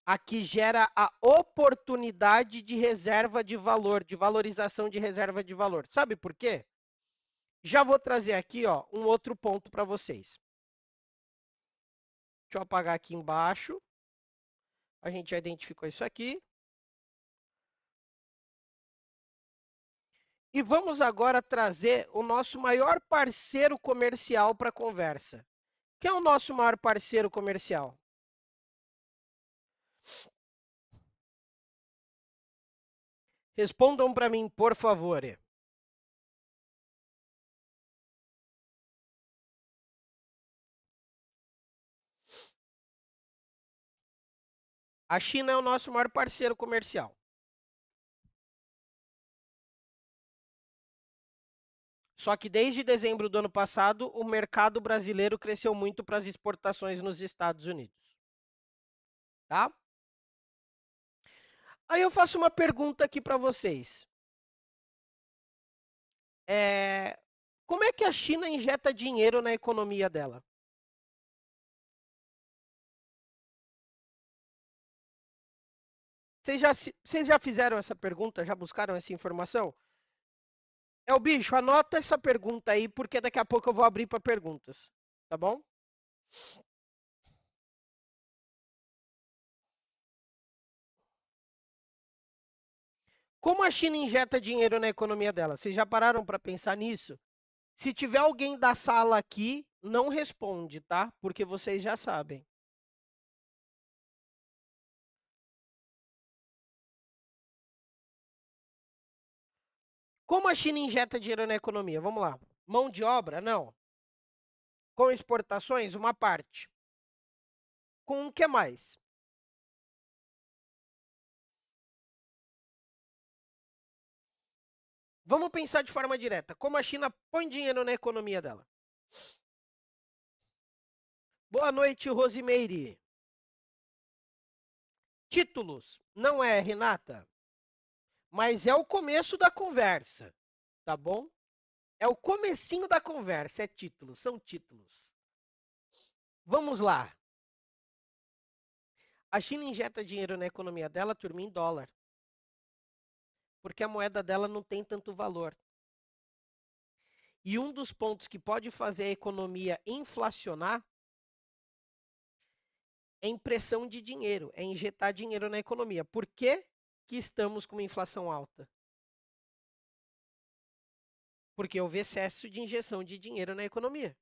aqui gera a oportunidade de reserva de valor, de valorização de reserva de valor. Sabe por quê? Já vou trazer aqui, ó, um outro ponto para vocês. Deixa eu apagar aqui embaixo. A gente já identificou isso aqui. E vamos agora trazer o nosso maior parceiro comercial para a conversa. Quem é o nosso maior parceiro comercial? Respondam para mim, por favor. A China é o nosso maior parceiro comercial. Só que desde dezembro do ano passado, o mercado brasileiro cresceu muito para as exportações nos Estados Unidos. Tá? Aí eu faço uma pergunta aqui para vocês. Como é que a China injeta dinheiro na economia dela? Vocês já fizeram essa pergunta? Já buscaram essa informação? É o bicho, anota essa pergunta aí, porque daqui a pouco eu vou abrir para perguntas. Tá bom? Como a China injeta dinheiro na economia dela? Vocês já pararam para pensar nisso? Se tiver alguém da sala aqui, não responde, tá? Porque vocês já sabem. Como a China injeta dinheiro na economia? Vamos lá. Mão de obra? Não. Com exportações? Uma parte. Com o que mais? Vamos pensar de forma direta. Como a China põe dinheiro na economia dela? Boa noite, Rosimeire. Títulos. Não é, Renata? Mas é o começo da conversa, tá bom? É o comecinho da conversa, é títulos, são títulos. Vamos lá. A China injeta dinheiro na economia dela, turma, em dólar. Porque a moeda dela não tem tanto valor. E um dos pontos que pode fazer a economia inflacionar é impressão de dinheiro, é injetar dinheiro na economia. Por que, que estamos com uma inflação alta? Porque houve excesso de injeção de dinheiro na economia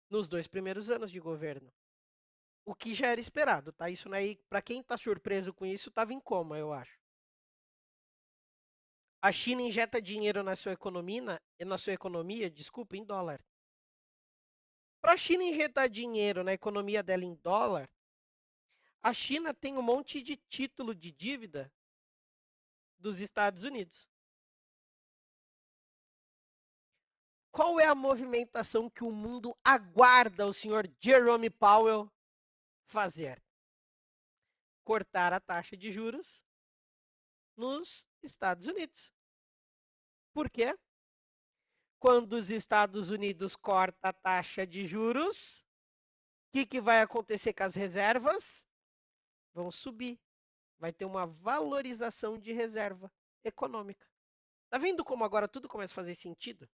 nos 2 primeiros anos de governo. O que já era esperado, tá? Isso aí, para quem tá surpreso com isso, tava em coma, eu acho. A China injeta dinheiro na sua economia, desculpa, em dólar. Para a China injetar dinheiro na economia dela em dólar, a China tem um monte de título de dívida dos Estados Unidos. Qual é a movimentação que o mundo aguarda o senhor Jerome Powell fazer? Cortar a taxa de juros nos Estados Unidos. Por quê? Quando os Estados Unidos cortam a taxa de juros, o que vai acontecer com as reservas? Vão subir. Vai ter uma valorização de reserva econômica. Tá vendo como agora tudo começa a fazer sentido?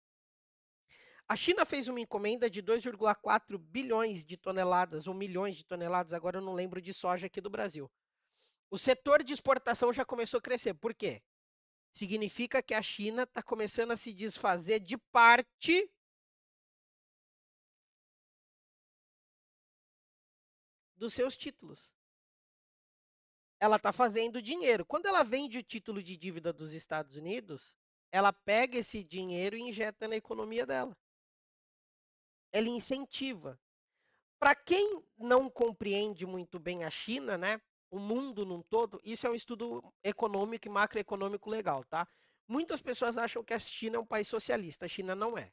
A China fez uma encomenda de 2,4 bilhões de toneladas, ou milhões de toneladas, agora eu não lembro, de soja aqui do Brasil. O setor de exportação já começou a crescer. Por quê? Significa que a China está começando a se desfazer de parte dos seus títulos. Ela está fazendo dinheiro. Quando ela vende o título de dívida dos Estados Unidos, ela pega esse dinheiro e injeta na economia dela. Ela incentiva. Para quem não compreende muito bem a China, né, o mundo num todo, isso é um estudo econômico e macroeconômico legal, tá? Muitas pessoas acham que a China é um país socialista. A China não é.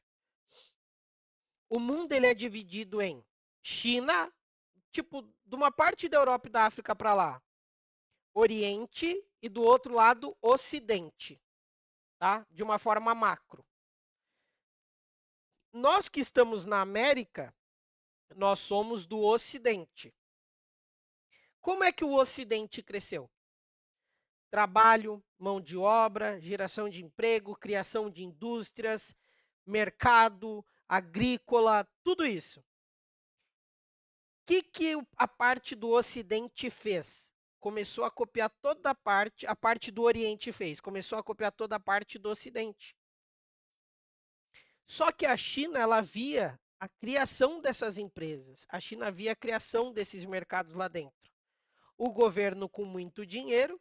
O mundo ele é dividido em China, tipo, de uma parte da Europa e da África para lá, Oriente, e do outro lado, Ocidente, tá? De uma forma macro. Nós que estamos na América, nós somos do Ocidente. Como é que o Ocidente cresceu? Trabalho, mão de obra, geração de emprego, criação de indústrias, mercado, agrícola, tudo isso. O que a parte do Ocidente fez? Começou a copiar toda a parte do Oriente fez, começou a copiar toda a parte do Ocidente. Só que a China, ela via a criação dessas empresas, a China via a criação desses mercados lá dentro. O governo com muito dinheiro,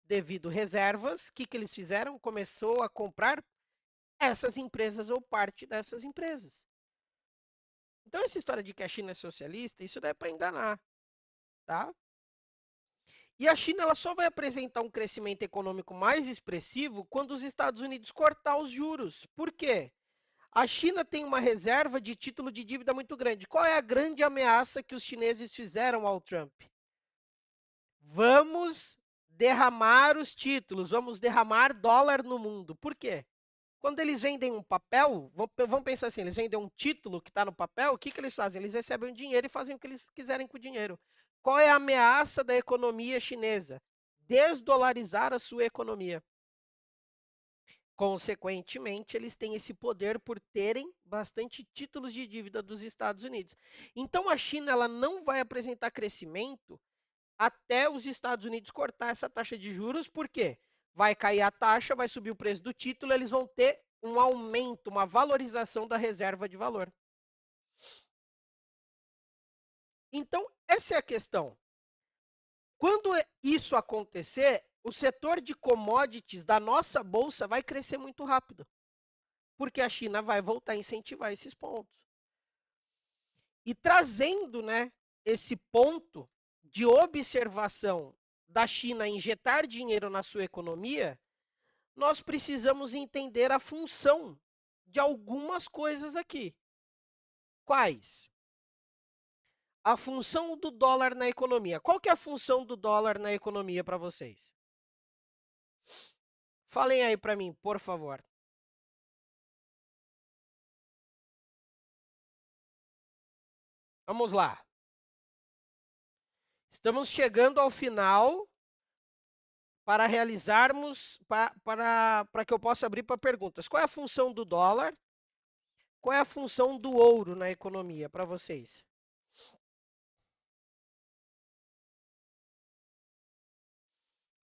devido reservas, o que eles fizeram? Começou a comprar essas empresas ou parte dessas empresas. Então, essa história de que a China é socialista, isso daí é para enganar, tá? E a China ela só vai apresentar um crescimento econômico mais expressivo quando os Estados Unidos cortar os juros. Por quê? A China tem uma reserva de título de dívida muito grande. Qual é a grande ameaça que os chineses fizeram ao Trump? Vamos derramar os títulos, vamos derramar dólar no mundo. Por quê? Quando eles vendem um papel, vamos pensar assim, eles vendem um título que está no papel, o que eles fazem? Eles recebem o dinheiro e fazem o que eles quiserem com o dinheiro. Qual é a ameaça da economia chinesa? Desdolarizar a sua economia. Consequentemente, eles têm esse poder por terem bastante títulos de dívida dos Estados Unidos. Então, a China ela não vai apresentar crescimento até os Estados Unidos cortar essa taxa de juros, por quê? Vai cair a taxa, vai subir o preço do título, eles vão ter um aumento, uma valorização da reserva de valor. Então, essa é a questão. Quando isso acontecer, o setor de commodities da nossa bolsa vai crescer muito rápido, porque a China vai voltar a incentivar esses pontos. E trazendo, né, esse ponto de observação da China injetar dinheiro na sua economia, nós precisamos entender a função de algumas coisas aqui. Quais? A função do dólar na economia. Qual que é a função do dólar na economia para vocês? Falem aí para mim, por favor. Vamos lá. Estamos chegando ao final para realizarmos, para que eu possa abrir para perguntas. Qual é a função do dólar? Qual é a função do ouro na economia para vocês?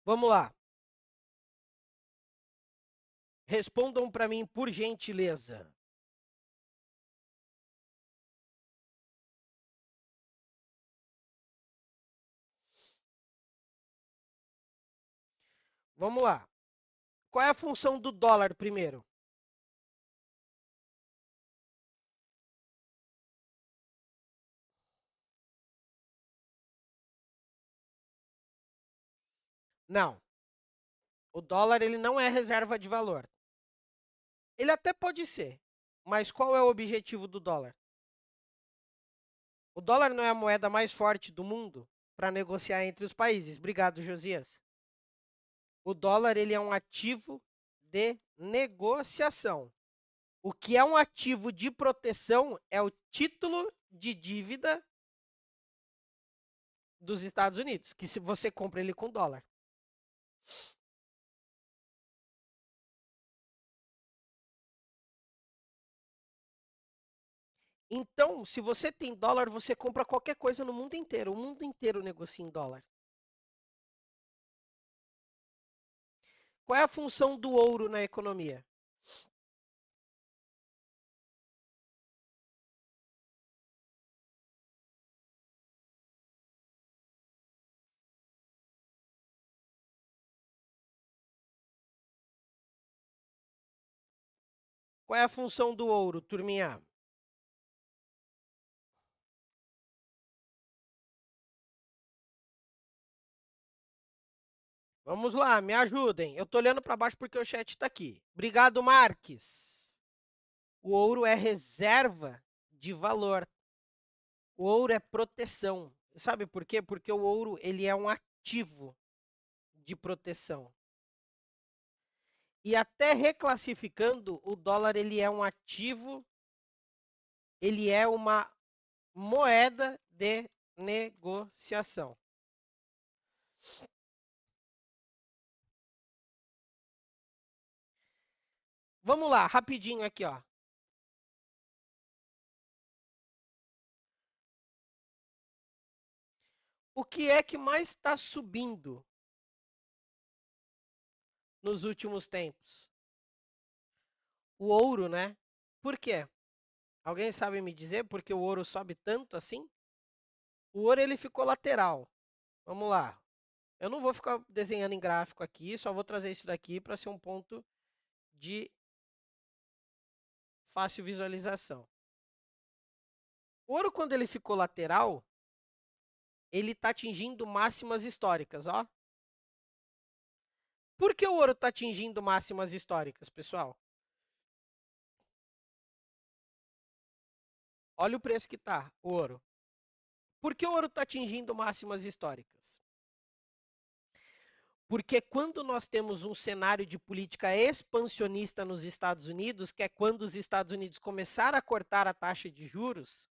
Vamos lá. Respondam para mim, por gentileza. Vamos lá. Qual é a função do dólar primeiro? Não. O dólar ele não é reserva de valor. Ele até pode ser, mas qual é o objetivo do dólar? O dólar não é a moeda mais forte do mundo para negociar entre os países. Obrigado, Josias. O dólar ele é um ativo de negociação. O que é um ativo de proteção é o título de dívida dos Estados Unidos, que se você compra ele com dólar. Então, se você tem dólar, você compra qualquer coisa no mundo inteiro. O mundo inteiro negocia em dólar. Qual é a função do ouro na economia? Qual é a função do ouro, turminha? Vamos lá, me ajudem. Eu estou olhando para baixo porque o chat está aqui. Obrigado, Marques. O ouro é reserva de valor. O ouro é proteção. Sabe por quê? Porque o ouro ele é um ativo de proteção. E até reclassificando, o dólar ele é um ativo, ele é uma moeda de negociação. Vamos lá, rapidinho aqui, ó. O que é que mais está subindo nos últimos tempos? O ouro, né? Por quê? Alguém sabe me dizer por que o ouro sobe tanto assim? O ouro ele ficou lateral. Vamos lá. Eu não vou ficar desenhando em gráfico aqui, só vou trazer isso daqui para ser um ponto de fácil visualização. O ouro, quando ele ficou lateral, ele está atingindo máximas históricas, ó. Por que o ouro está atingindo máximas históricas, pessoal? Olha o preço que está, o ouro. Por que o ouro está atingindo máximas históricas? Porque quando nós temos um cenário de política expansionista nos Estados Unidos, que é quando os Estados Unidos começaram a cortar a taxa de juros,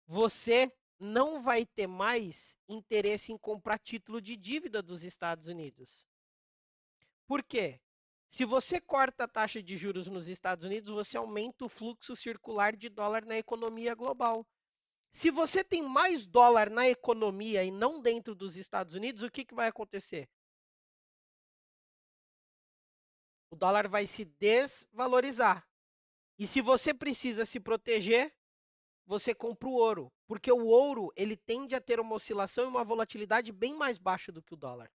você não vai ter mais interesse em comprar título de dívida dos Estados Unidos. Por quê? Se você corta a taxa de juros nos Estados Unidos, você aumenta o fluxo circular de dólar na economia global. Se você tem mais dólar na economia e não dentro dos Estados Unidos, o que vai acontecer? O dólar vai se desvalorizar. E se você precisa se proteger, você compra o ouro, porque o ouro ele tende a ter uma oscilação e uma volatilidade bem mais baixa do que o dólar.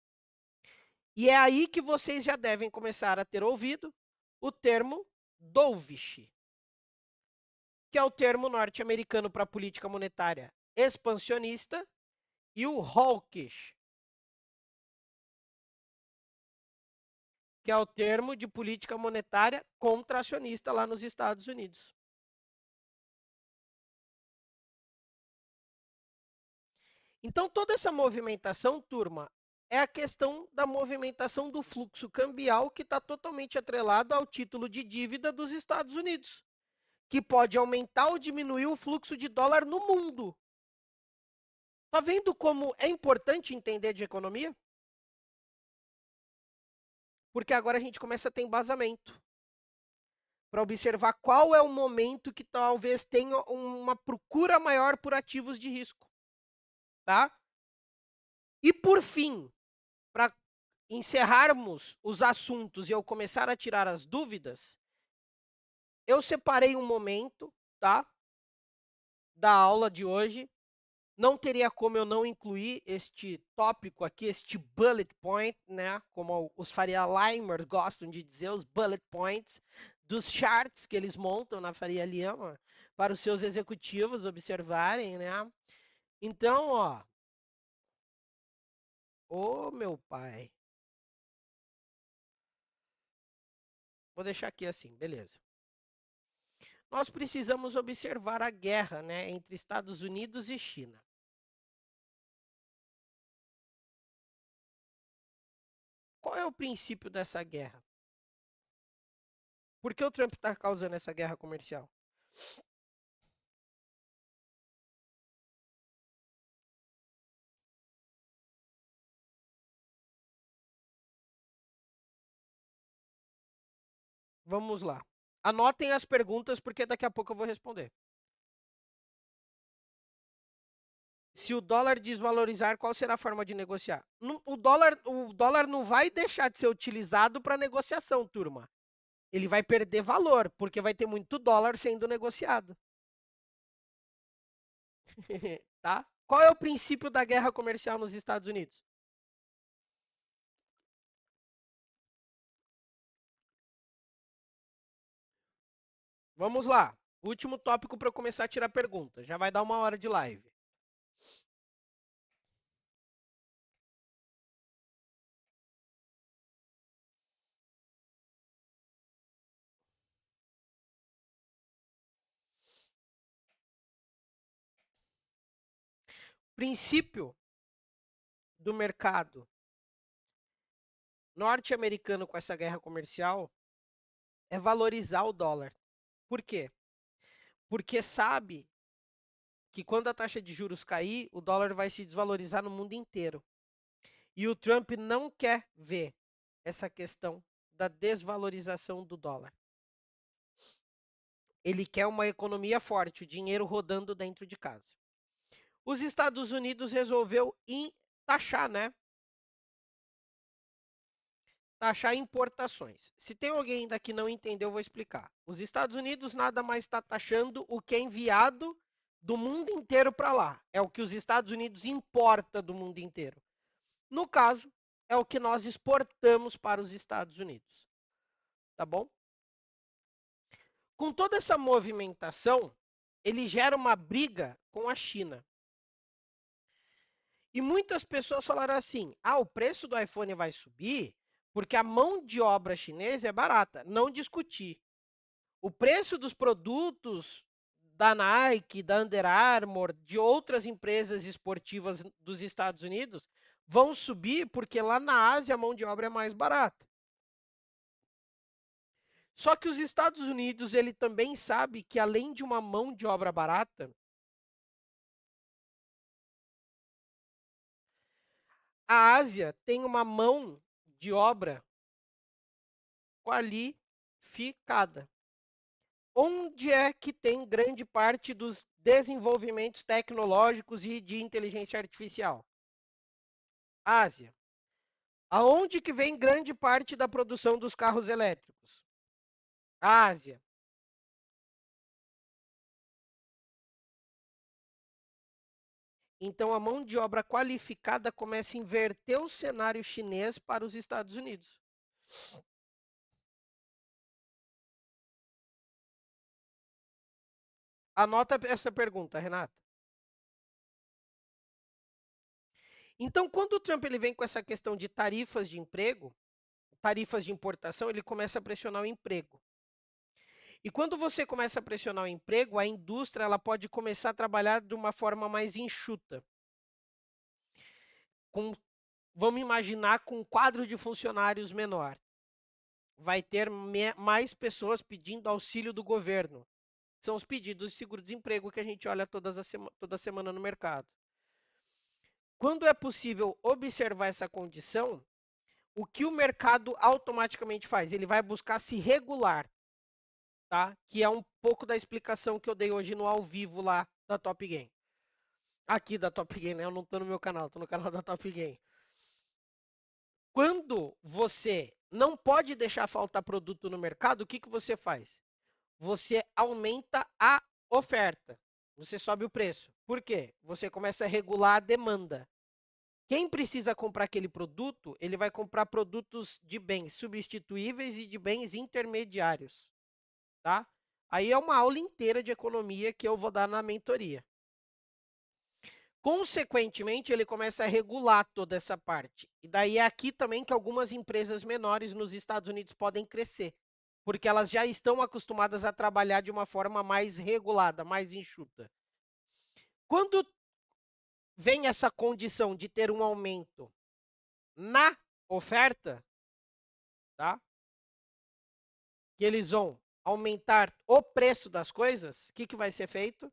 E é aí que vocês já devem começar a ter ouvido o termo dovish, que é o termo norte-americano para política monetária expansionista, e o hawkish, que é o termo de política monetária contracionista lá nos Estados Unidos. Então, toda essa movimentação, turma, é a questão da movimentação do fluxo cambial que está totalmente atrelado ao título de dívida dos Estados Unidos, que pode aumentar ou diminuir o fluxo de dólar no mundo. Tá vendo como é importante entender de economia? Porque agora a gente começa a ter embasamento para observar qual é o momento que talvez tenha uma procura maior por ativos de risco, tá? E por fim, para encerrarmos os assuntos e eu começar a tirar as dúvidas, eu separei um momento, tá? Da aula de hoje Não teria como eu não incluir este tópico aqui, este bullet point, né? Como os Faria Limers gostam de dizer, os bullet points dos charts que eles montam na Faria Lima para os seus executivos observarem, né? Então, ó, ô meu pai, vou deixar aqui assim, beleza. Nós precisamos observar a guerra, né, entre Estados Unidos e China. Qual é o princípio dessa guerra? Por que o Trump está causando essa guerra comercial? Vamos lá. Anotem as perguntas, porque daqui a pouco eu vou responder. Se o dólar desvalorizar, qual será a forma de negociar? O dólar não vai deixar de ser utilizado para negociação, turma. Ele vai perder valor, porque vai ter muito dólar sendo negociado. Tá? Qual é o princípio da guerra comercial nos Estados Unidos? Vamos lá. Último tópico para eu começar a tirar perguntas. Já vai dar 1 hora de live. Princípio do mercado norte-americano com essa guerra comercial é valorizar o dólar. Por quê? Porque sabe que quando a taxa de juros cair, o dólar vai se desvalorizar no mundo inteiro. E o Trump não quer ver essa questão da desvalorização do dólar. Ele quer uma economia forte, o dinheiro rodando dentro de casa. Os Estados Unidos resolveu taxar, né? Taxar importações. Se tem alguém ainda que não entendeu, eu vou explicar. Os Estados Unidos nada mais está taxando o que é enviado do mundo inteiro para lá. É o que os Estados Unidos importa do mundo inteiro. No caso, é o que nós exportamos para os Estados Unidos. Tá bom? Com toda essa movimentação, ele gera uma briga com a China. E muitas pessoas falaram assim: ah, o preço do iPhone vai subir porque a mão de obra chinesa é barata. Não discuti. O preço dos produtos da Nike, da Under Armour, de outras empresas esportivas dos Estados Unidos vão subir porque lá na Ásia a mão de obra é mais barata. Só que os Estados Unidos, ele também sabe que além de uma mão de obra barata, a Ásia tem uma mão de obra qualificada. Onde é que tem grande parte dos desenvolvimentos tecnológicos e de inteligência artificial? Ásia. Aonde que vem grande parte da produção dos carros elétricos? Ásia. Então a mão de obra qualificada começa a inverter o cenário chinês para os Estados Unidos. Anota essa pergunta, Renata. Então, quando o Trump ele vem com essa questão de tarifas de emprego, tarifas de importação, ele começa a pressionar o emprego. E quando você começa a pressionar o emprego, a indústria ela pode começar a trabalhar de uma forma mais enxuta. Vamos imaginar com um quadro de funcionários menor. Vai ter mais pessoas pedindo auxílio do governo. São os pedidos de seguro-desemprego que a gente olha toda semana no mercado. Quando é possível observar essa condição, o que o mercado automaticamente faz? Ele vai buscar se regular, tá? Que é um pouco da explicação que eu dei hoje no ao vivo lá da Top Game. Aqui da Top Game, né? Eu não estou no meu canal, estou no canal da Top Game. Quando você não pode deixar faltar produto no mercado, o que, que você faz? Você aumenta a oferta. Você sobe o preço. Por quê? Você começa a regular a demanda. Quem precisa comprar aquele produto, ele vai comprar produtos de bens substituíveis e de bens intermediários, tá? Aí é uma aula inteira de economia que eu vou dar na mentoria. Consequentemente, ele começa a regular toda essa parte. E daí é aqui também que algumas empresas menores nos Estados Unidos podem crescer, porque elas já estão acostumadas a trabalhar de uma forma mais regulada, mais enxuta. Quando vem essa condição de ter um aumento na oferta, tá? Que eles vão aumentar o preço das coisas, o que vai ser feito?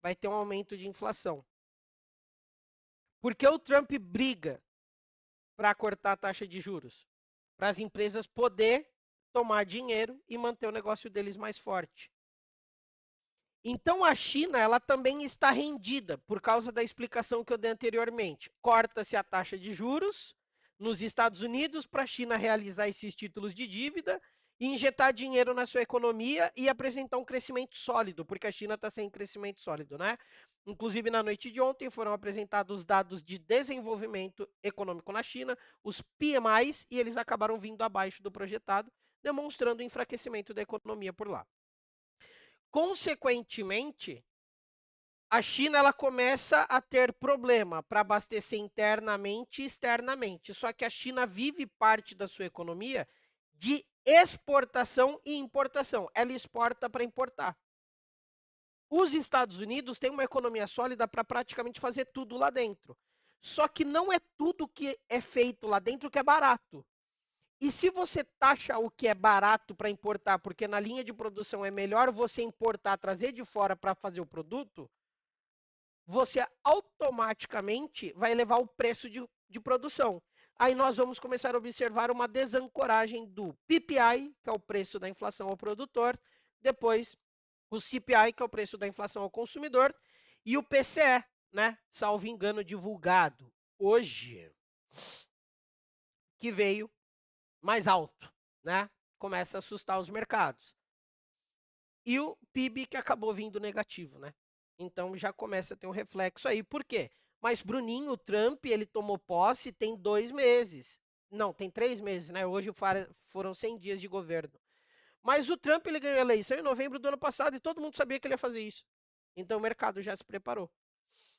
Vai ter um aumento de inflação. Porque o Trump briga para cortar a taxa de juros? Para as empresas poder tomar dinheiro e manter o negócio deles mais forte. Então a China, ela também está rendida por causa da explicação que eu dei anteriormente. Corta-se a taxa de juros nos Estados Unidos para a China realizar esses títulos de dívida e injetar dinheiro na sua economia e apresentar um crescimento sólido, porque a China está sem crescimento sólido, né? Inclusive, na noite de ontem foram apresentados os dados de desenvolvimento econômico na China, os PMIs, e eles acabaram vindo abaixo do projetado, demonstrando o enfraquecimento da economia por lá. Consequentemente, a China ela começa a ter problema para abastecer internamente e externamente. Só que a China vive parte da sua economia de exportação e importação. Ela exporta para importar. Os Estados Unidos têm uma economia sólida para praticamente fazer tudo lá dentro. Só que não é tudo que é feito lá dentro que é barato. E se você taxa o que é barato para importar, porque na linha de produção é melhor você importar, trazer de fora para fazer o produto, você automaticamente vai elevar o preço de produção. Aí nós vamos começar a observar uma desancoragem do PPI, que é o preço da inflação ao produtor, depois o CPI, que é o preço da inflação ao consumidor, e o PCE, né? Salvo engano, divulgado hoje, que veio mais alto, né? Começa a assustar os mercados. E o PIB que acabou vindo negativo, né? Então já começa a ter um reflexo aí. Por quê? Mas Bruninho, o Trump, ele tomou posse tem 2 meses. Não, tem 3 meses, né? Hoje foram 100 dias de governo. Mas o Trump, ele ganhou a eleição em novembro do ano passado e todo mundo sabia que ele ia fazer isso. Então o mercado já se preparou.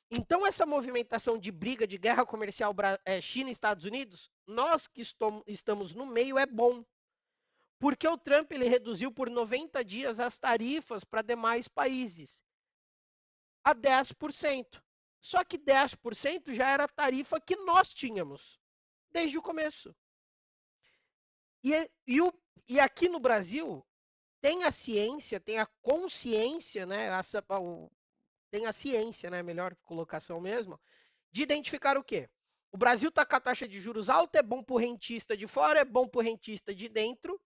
Então essa movimentação de briga, de guerra comercial China e Estados Unidos, nós que estamos no meio é bom. Porque o Trump ele reduziu por 90 dias as tarifas para demais países a 10%. Só que 10% já era a tarifa que nós tínhamos desde o começo. E aqui no Brasil tem a ciência, tem a consciência, né? Tem a ciência, né? Melhor colocação mesmo, de identificar o quê? O Brasil está com a taxa de juros alta, é bom para o rentista de fora, é bom para o rentista de dentro.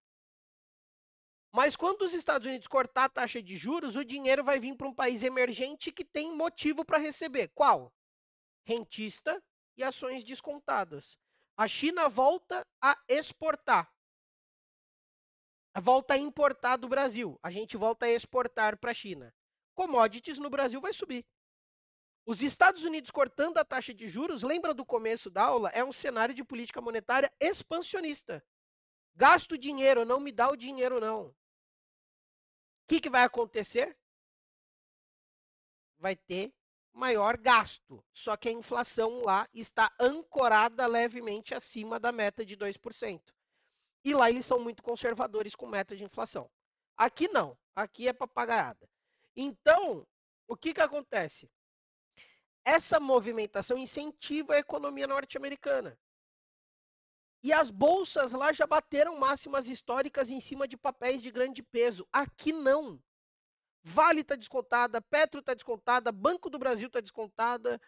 Mas quando os Estados Unidos cortar a taxa de juros, o dinheiro vai vir para um país emergente que tem motivo para receber. Qual? Rentista e ações descontadas. A China volta a exportar. Volta a importar do Brasil. A gente volta a exportar para a China. Commodities no Brasil vai subir. Os Estados Unidos cortando a taxa de juros, lembra do começo da aula? É um cenário de política monetária expansionista. Gasto dinheiro, não me dá o dinheiro não. O que vai acontecer? Vai ter maior gasto. Só que a inflação lá está ancorada levemente acima da meta de 2%. E lá eles são muito conservadores com meta de inflação. Aqui não. Aqui é papagaiada. Então, o que acontece? Essa movimentação incentiva a economia norte-americana. E as bolsas lá já bateram máximas históricas em cima de papéis de grande peso. Aqui não. Vale está descontada, Petro está descontada, Banco do Brasil está descontada,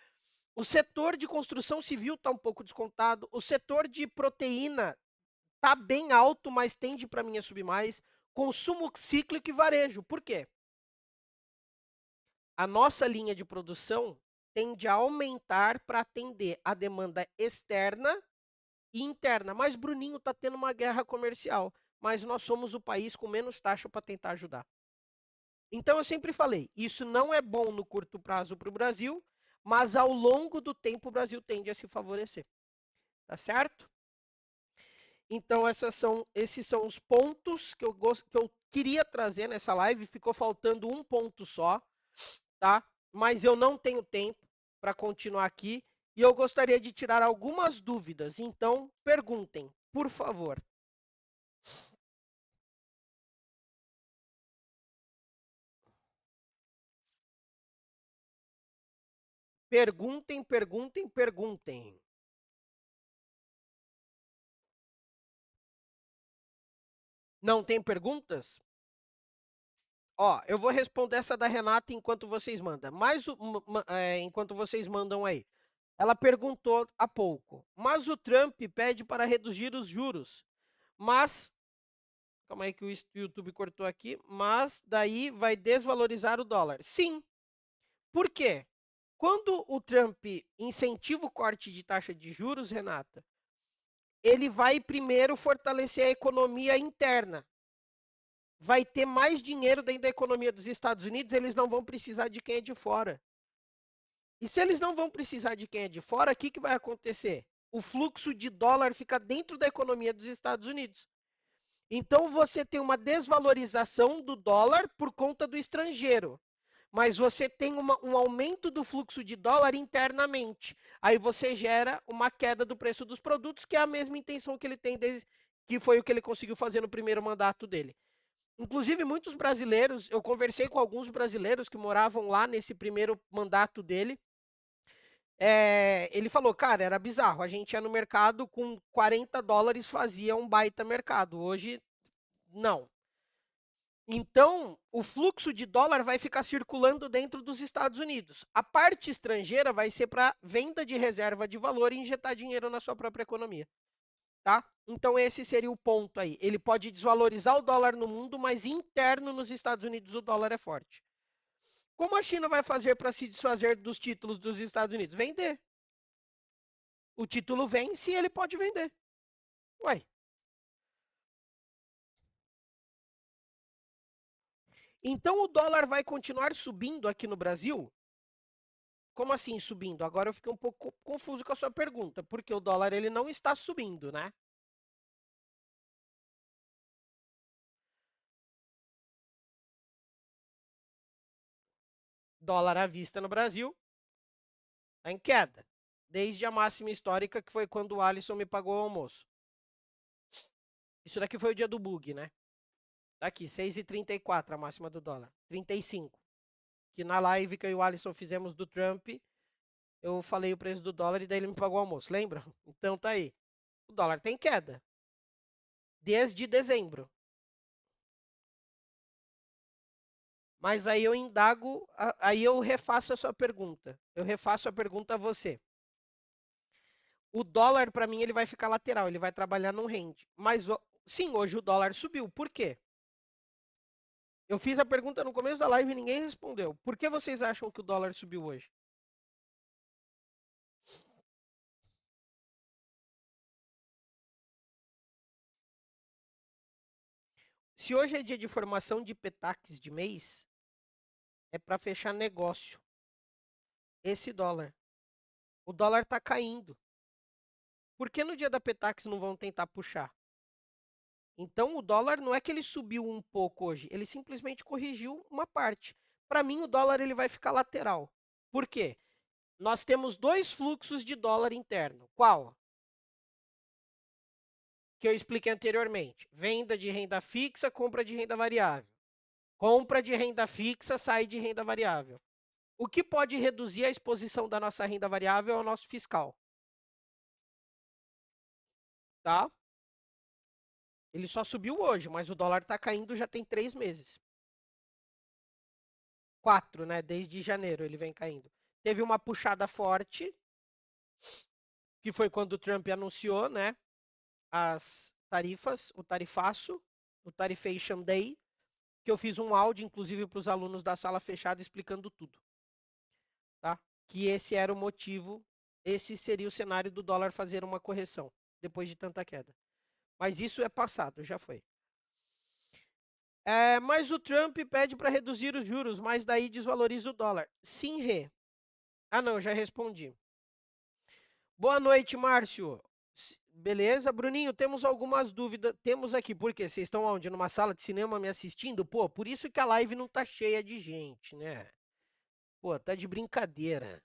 o setor de construção civil está um pouco descontado, o setor de proteína está bem alto, mas tende para mim a subir mais. Consumo cíclico e varejo. Por quê? A nossa linha de produção tende a aumentar para atender a demanda externa e interna. Mas Bruninho está tendo uma guerra comercial, mas nós somos o país com menos taxa para tentar ajudar. Então eu sempre falei, isso não é bom no curto prazo para o Brasil, mas ao longo do tempo o Brasil tende a se favorecer. Tá certo? Então esses são os pontos que que eu queria trazer nessa live. Ficou faltando um ponto só, tá? Mas eu não tenho tempo para continuar aqui e eu gostaria de tirar algumas dúvidas. Então, perguntem, por favor. Perguntem, perguntem, perguntem. Não tem perguntas? Ó, eu vou responder essa da Renata enquanto vocês mandam. Enquanto vocês mandam aí. Ela perguntou há pouco, mas o Trump pede para reduzir os juros. Mas, calma aí que o YouTube cortou aqui, mas daí vai desvalorizar o dólar. Sim, por quê? Quando o Trump incentiva o corte de taxa de juros, Renata, ele vai primeiro fortalecer a economia interna. Vai ter mais dinheiro dentro da economia dos Estados Unidos, eles não vão precisar de quem é de fora. E se eles não vão precisar de quem é de fora, o que vai acontecer? O fluxo de dólar fica dentro da economia dos Estados Unidos. Então você tem uma desvalorização do dólar por conta do estrangeiro, mas você tem um aumento do fluxo de dólar internamente. Aí você gera uma queda do preço dos produtos, que é a mesma intenção que ele tem, que foi o que ele conseguiu fazer no primeiro mandato dele. Inclusive, muitos brasileiros, eu conversei com alguns brasileiros que moravam lá nesse primeiro mandato dele. Ele falou, cara, era bizarro. A gente ia no mercado com $40, fazia um baita mercado. Hoje, não. Então, o fluxo de dólar vai ficar circulando dentro dos Estados Unidos. A parte estrangeira vai ser para venda de reserva de valor e injetar dinheiro na sua própria economia, tá? Então, esse seria o ponto aí. Ele pode desvalorizar o dólar no mundo, mas interno nos Estados Unidos o dólar é forte. Como a China vai fazer para se desfazer dos títulos dos Estados Unidos? Vender. O título vence e ele pode vender. Uai. Então o dólar vai continuar subindo aqui no Brasil? Como assim subindo? Agora eu fiquei um pouco confuso com a sua pergunta, porque o dólar ele não está subindo, né? Dólar à vista no Brasil está em queda, desde a máxima histórica que foi quando o Alisson me pagou o almoço. Isso daqui foi o dia do bug, né? Tá aqui, 6,34 a máxima do dólar. 35. Que na live que eu e o Alisson fizemos do Trump, eu falei o preço do dólar e daí ele me pagou o almoço, lembra? Então tá aí. O dólar tem queda desde dezembro. Mas aí eu indago, aí eu refaço a sua pergunta. Eu refaço a pergunta a você. O dólar, para mim, ele vai ficar lateral, ele vai trabalhar no rende. Mas sim, hoje o dólar subiu. Por quê? Eu fiz a pergunta no começo da live e ninguém respondeu. Por que vocês acham que o dólar subiu hoje? Se hoje é dia de formação de petaques de mês, é para fechar negócio. Esse dólar. O dólar está caindo. Por que no dia da petaques não vão tentar puxar? Então o dólar não é que ele subiu um pouco hoje, ele simplesmente corrigiu uma parte. Para mim o dólar ele vai ficar lateral. Por quê? Nós temos dois fluxos de dólar interno. Qual? Que eu expliquei anteriormente. Venda de renda fixa, compra de renda variável. Compra de renda fixa, sai de renda variável. O que pode reduzir a exposição da nossa renda variável é o nosso fiscal, tá? Ele só subiu hoje, mas o dólar está caindo já tem 3 meses. 4, né? Desde janeiro ele vem caindo. Teve uma puxada forte, que foi quando o Trump anunciou, né? As tarifas, o tarifaço, o Tarifation Day, que eu fiz um áudio, inclusive, para os alunos da sala fechada explicando tudo, tá? Que esse era o motivo, esse seria o cenário do dólar fazer uma correção depois de tanta queda. Mas isso é passado, já foi. Mas o Trump pede para reduzir os juros, mas daí desvaloriza o dólar. Sim, Rê. Ah, não, já respondi. Boa noite, Márcio. Beleza, Bruninho? Temos algumas dúvidas. Temos aqui, porque vocês estão onde? Numa sala de cinema me assistindo? Pô, por isso que a live não tá cheia de gente, né? Pô, tá de brincadeira.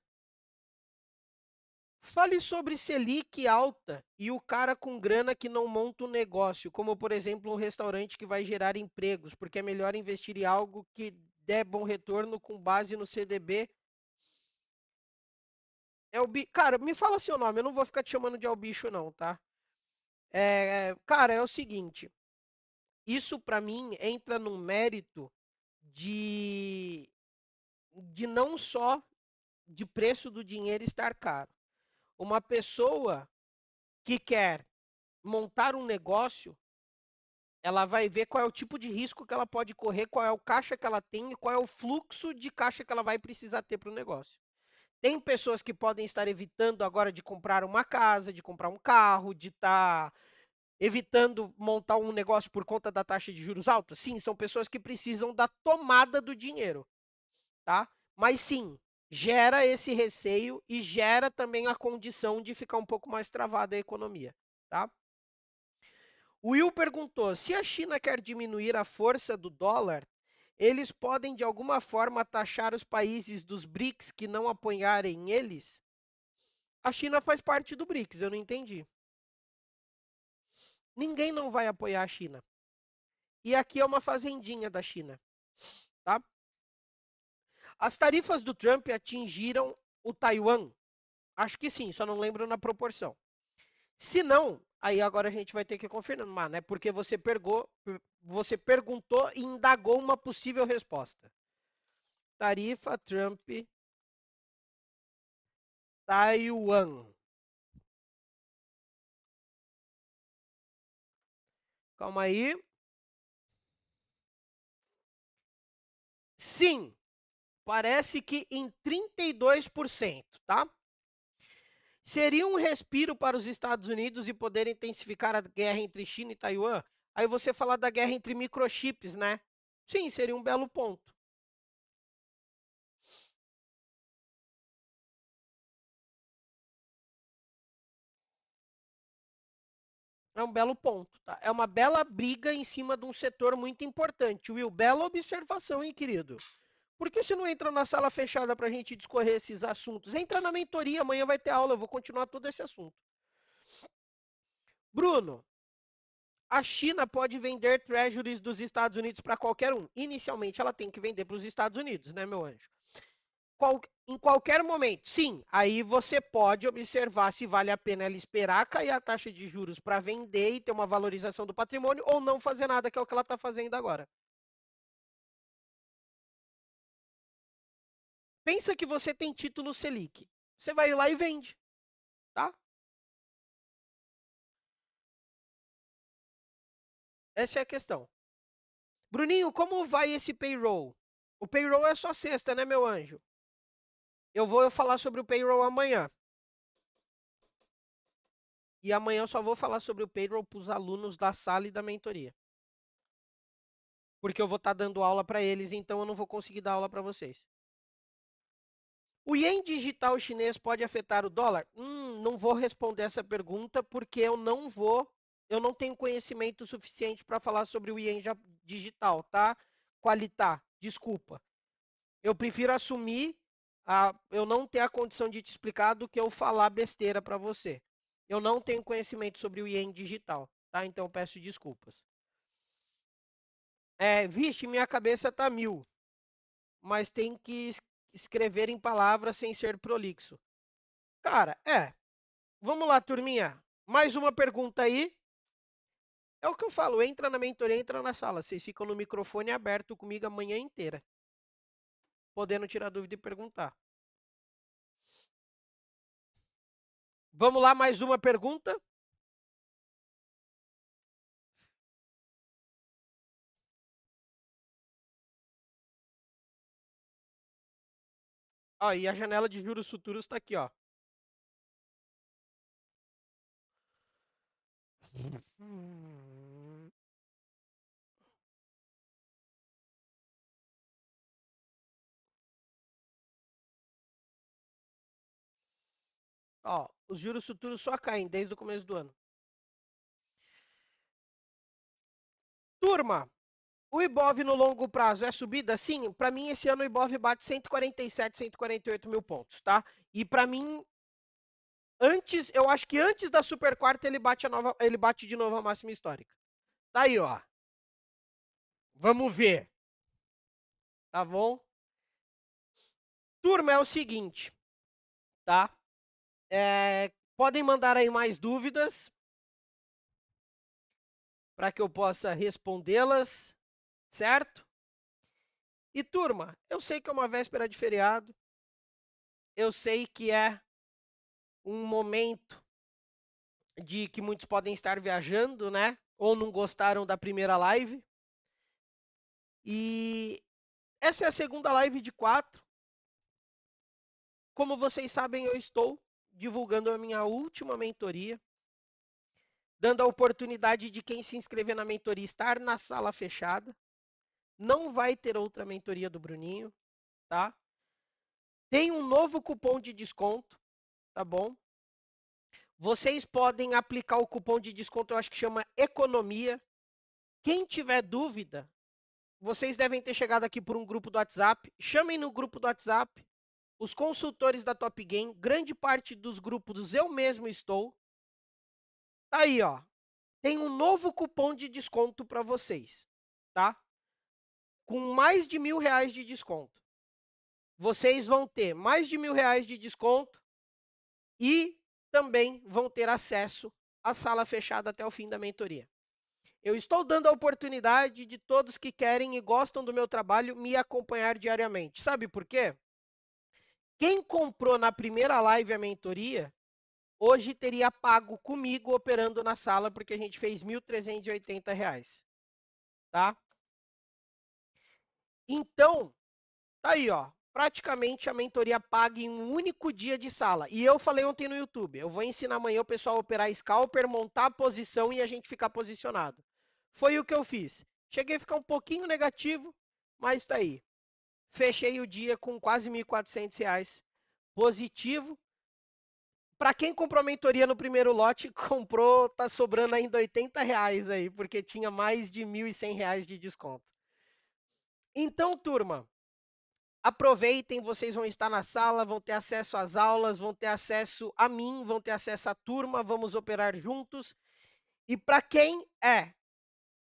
Fale sobre Selic alta e o cara com grana que não monta um negócio, como por exemplo um restaurante que vai gerar empregos, porque é melhor investir em algo que dê bom retorno com base no CDB. Cara, me fala seu nome, eu não vou ficar te chamando de Albicho não, tá? Cara, é o seguinte, isso para mim entra num mérito de, de não só de preço do dinheiro estar caro. Uma pessoa que quer montar um negócio, ela vai ver qual é o tipo de risco que ela pode correr, qual é o caixa que ela tem e qual é o fluxo de caixa que ela vai precisar ter para o negócio. Tem pessoas que podem estar evitando agora de comprar uma casa, de comprar um carro, de estar evitando montar um negócio por conta da taxa de juros alta? Sim, são pessoas que precisam da tomada do dinheiro, tá? Mas sim, gera esse receio e gera também a condição de ficar um pouco mais travada a economia, tá? O Will perguntou: se a China quer diminuir a força do dólar, eles podem de alguma forma taxar os países dos BRICS que não apoiarem eles? A China faz parte do BRICS, eu não entendi. Ninguém não vai apoiar a China. E aqui é uma fazendinha da China, tá? As tarifas do Trump atingiram o Taiwan? Acho que sim, só não lembro na proporção. Se não, aí agora a gente vai ter que confirmar, né? Porque você perguntou e indagou uma possível resposta. Tarifa Trump Taiwan. Calma aí. Sim, parece que em 32%, tá? Seria um respiro para os Estados Unidos e poder intensificar a guerra entre China e Taiwan? Aí você fala da guerra entre microchips, né? Sim, seria um belo ponto. É um belo ponto, tá? É uma bela briga em cima de um setor muito importante. Will, bela observação, hein, querido? Por que você não entra na sala fechada para a gente discorrer esses assuntos? Entra na mentoria, amanhã vai ter aula, eu vou continuar todo esse assunto. Bruno, a China pode vender treasuries dos Estados Unidos para qualquer um. Inicialmente, ela tem que vender para os Estados Unidos, né, meu anjo? Em qualquer momento, sim. Aí você pode observar se vale a pena ela esperar cair a taxa de juros para vender e ter uma valorização do patrimônio ou não fazer nada, que é o que ela está fazendo agora. Pensa que você tem título Selic. Você vai lá e vende, tá? Essa é a questão. Bruninho, como vai esse payroll? O payroll é só sexta, né, meu anjo? Eu vou falar sobre o payroll amanhã. E amanhã eu só vou falar sobre o payroll para os alunos da sala e da mentoria. Porque eu vou estar dando aula para eles, então eu não vou conseguir dar aula para vocês. O ien digital chinês pode afetar o dólar? Não vou responder essa pergunta porque eu não tenho conhecimento suficiente para falar sobre o ien digital, tá? Qualitar, desculpa. Eu prefiro assumir eu não ter a condição de te explicar do que eu falar besteira para você. Eu não tenho conhecimento sobre o ien digital, tá? Então eu peço desculpas. Vixe, minha cabeça tá mil, mas tem que escrever em palavras sem ser prolixo. Cara, vamos lá, turminha. Mais uma pergunta aí. É o que eu falo, entra na mentoria, entra na sala. Vocês ficam no microfone aberto comigo a manhã inteira, podendo tirar dúvida e perguntar. Vamos lá, mais uma pergunta. Ó, e a janela de juros futuros está aqui, ó. Ó, os juros futuros só caem desde o começo do ano. Turma, o Ibov no longo prazo é subida? Sim, para mim esse ano o Ibov bate 147, 148 mil pontos, tá? E para mim, eu acho que antes da super quarta ele bate de novo a máxima histórica. Tá aí, ó. Vamos ver, tá bom? Turma, é o seguinte, tá? Podem mandar aí mais dúvidas para que eu possa respondê-las, certo? E turma, eu sei que é uma véspera de feriado, eu sei que é um momento de que muitos podem estar viajando, né? Ou não gostaram da primeira live. E essa é a segunda live de 4. Como vocês sabem, eu estou divulgando a minha última mentoria, dando a oportunidade de quem se inscrever na mentoria estar na sala fechada. Não vai ter outra mentoria do Bruninho, tá? Tem um novo cupom de desconto, tá bom? Vocês podem aplicar o cupom de desconto, eu acho que chama Economia. Quem tiver dúvida, vocês devem ter chegado aqui por um grupo do WhatsApp. Chamem no grupo do WhatsApp os consultores da Top Game. Grande parte dos grupos eu mesmo estou. Tá aí, ó. Tem um novo cupom de desconto para vocês, tá? Com mais de R$ 1.000 de desconto. Vocês vão ter mais de R$ 1.000 de desconto e também vão ter acesso à sala fechada até o fim da mentoria. Eu estou dando a oportunidade de todos que querem e gostam do meu trabalho me acompanhar diariamente. Sabe por quê? Quem comprou na primeira live a mentoria, hoje teria pago comigo operando na sala, porque a gente fez R$ 1.380, tá? Então, tá aí, ó. Praticamente a mentoria paga em um único dia de sala. E eu falei ontem no YouTube, eu vou ensinar amanhã o pessoal a operar scalper, montar a posição e a gente ficar posicionado. Foi o que eu fiz. Cheguei a ficar um pouquinho negativo, mas tá aí. Fechei o dia com quase R$ 1.400 positivo. Para quem comprou a mentoria no primeiro lote, comprou, tá sobrando ainda R$ 80 aí, porque tinha mais de R$ 1.100 de desconto. Então, turma, aproveitem, vocês vão estar na sala, vão ter acesso às aulas, vão ter acesso a mim, vão ter acesso à turma, vamos operar juntos. E para quem é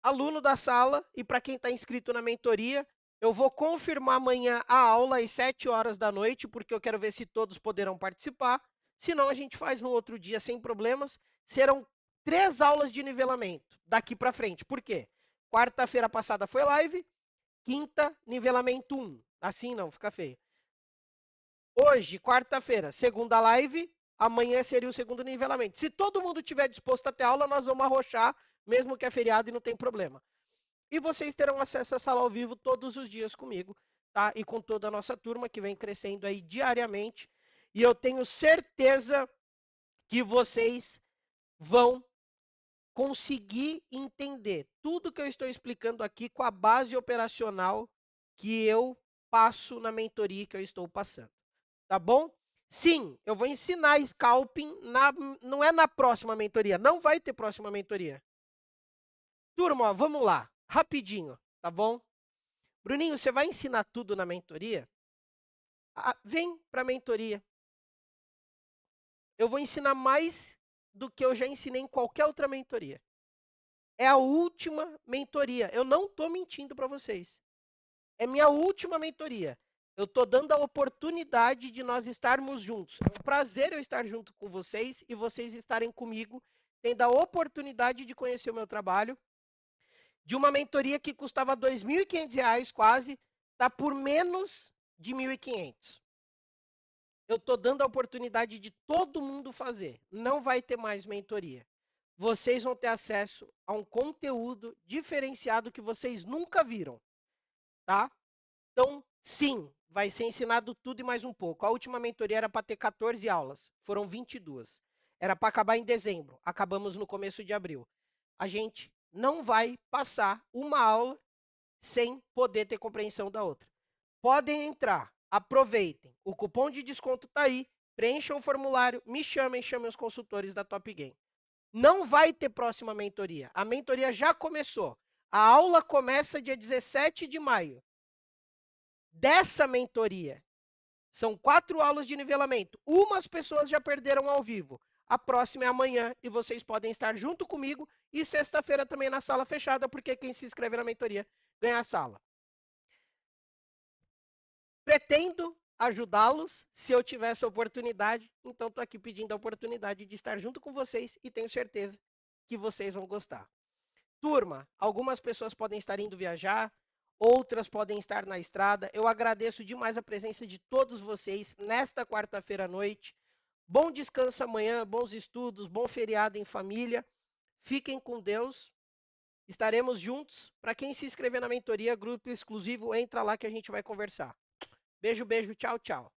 aluno da sala e para quem está inscrito na mentoria, eu vou confirmar amanhã a aula às 7 horas da noite, porque eu quero ver se todos poderão participar. Senão a gente faz no outro dia sem problemas. Serão 3 aulas de nivelamento daqui para frente. Por quê? Quarta-feira passada foi live, quinta, nivelamento 1. Assim não, fica feio. Hoje, quarta-feira, segunda live, amanhã seria o segundo nivelamento. Se todo mundo tiver disposto a ter aula, nós vamos arrochar, mesmo que é feriado e não tem problema. E vocês terão acesso à sala ao vivo todos os dias comigo, tá? E com toda a nossa turma que vem crescendo aí diariamente. E eu tenho certeza que vocês vão conseguir entender tudo que eu estou explicando aqui com a base operacional que eu passo na mentoria que eu estou passando. Tá bom? Sim, eu vou ensinar scalping, não é na próxima mentoria, não vai ter próxima mentoria. Turma, ó, vamos lá, rapidinho, tá bom? Bruninho, você vai ensinar tudo na mentoria? Vem para a mentoria. Eu vou ensinar mais do que eu já ensinei em qualquer outra mentoria. É a última mentoria. Eu não estou mentindo para vocês. É minha última mentoria. Eu estou dando a oportunidade de nós estarmos juntos. É um prazer eu estar junto com vocês e vocês estarem comigo, tendo a oportunidade de conhecer o meu trabalho. De uma mentoria que custava R$ 2.500 quase, está por menos de R$ 1.500. Eu estou dando a oportunidade de todo mundo fazer. Não vai ter mais mentoria. Vocês vão ter acesso a um conteúdo diferenciado que vocês nunca viram, tá? Então, sim, vai ser ensinado tudo e mais um pouco. A última mentoria era para ter 14 aulas, foram 22. Era para acabar em dezembro, acabamos no começo de abril. A gente não vai passar uma aula sem poder ter compreensão da outra. Podem entrar, aproveitem. O cupom de desconto está aí preencham o formulário, me chamem os consultores da Top Game. Não vai ter próxima mentoria. A mentoria já começou. A aula começa dia 17 de maio. Dessa mentoria, são 4 aulas de nivelamento. Umas pessoas já perderam ao vivo. A próxima é amanhã e vocês podem estar junto comigo e sexta-feira também na sala fechada, porque quem se inscrever na mentoria ganha a sala. Pretendo ajudá-los se eu tiver essa oportunidade, então estou aqui pedindo a oportunidade de estar junto com vocês e tenho certeza que vocês vão gostar. Turma, algumas pessoas podem estar indo viajar, outras podem estar na estrada. Eu agradeço demais a presença de todos vocês nesta quarta-feira à noite. Bom descanso amanhã, bons estudos, bom feriado em família. Fiquem com Deus. Estaremos juntos. Para quem se inscrever na mentoria, grupo exclusivo, entra lá que a gente vai conversar. Beijo, beijo, tchau, tchau.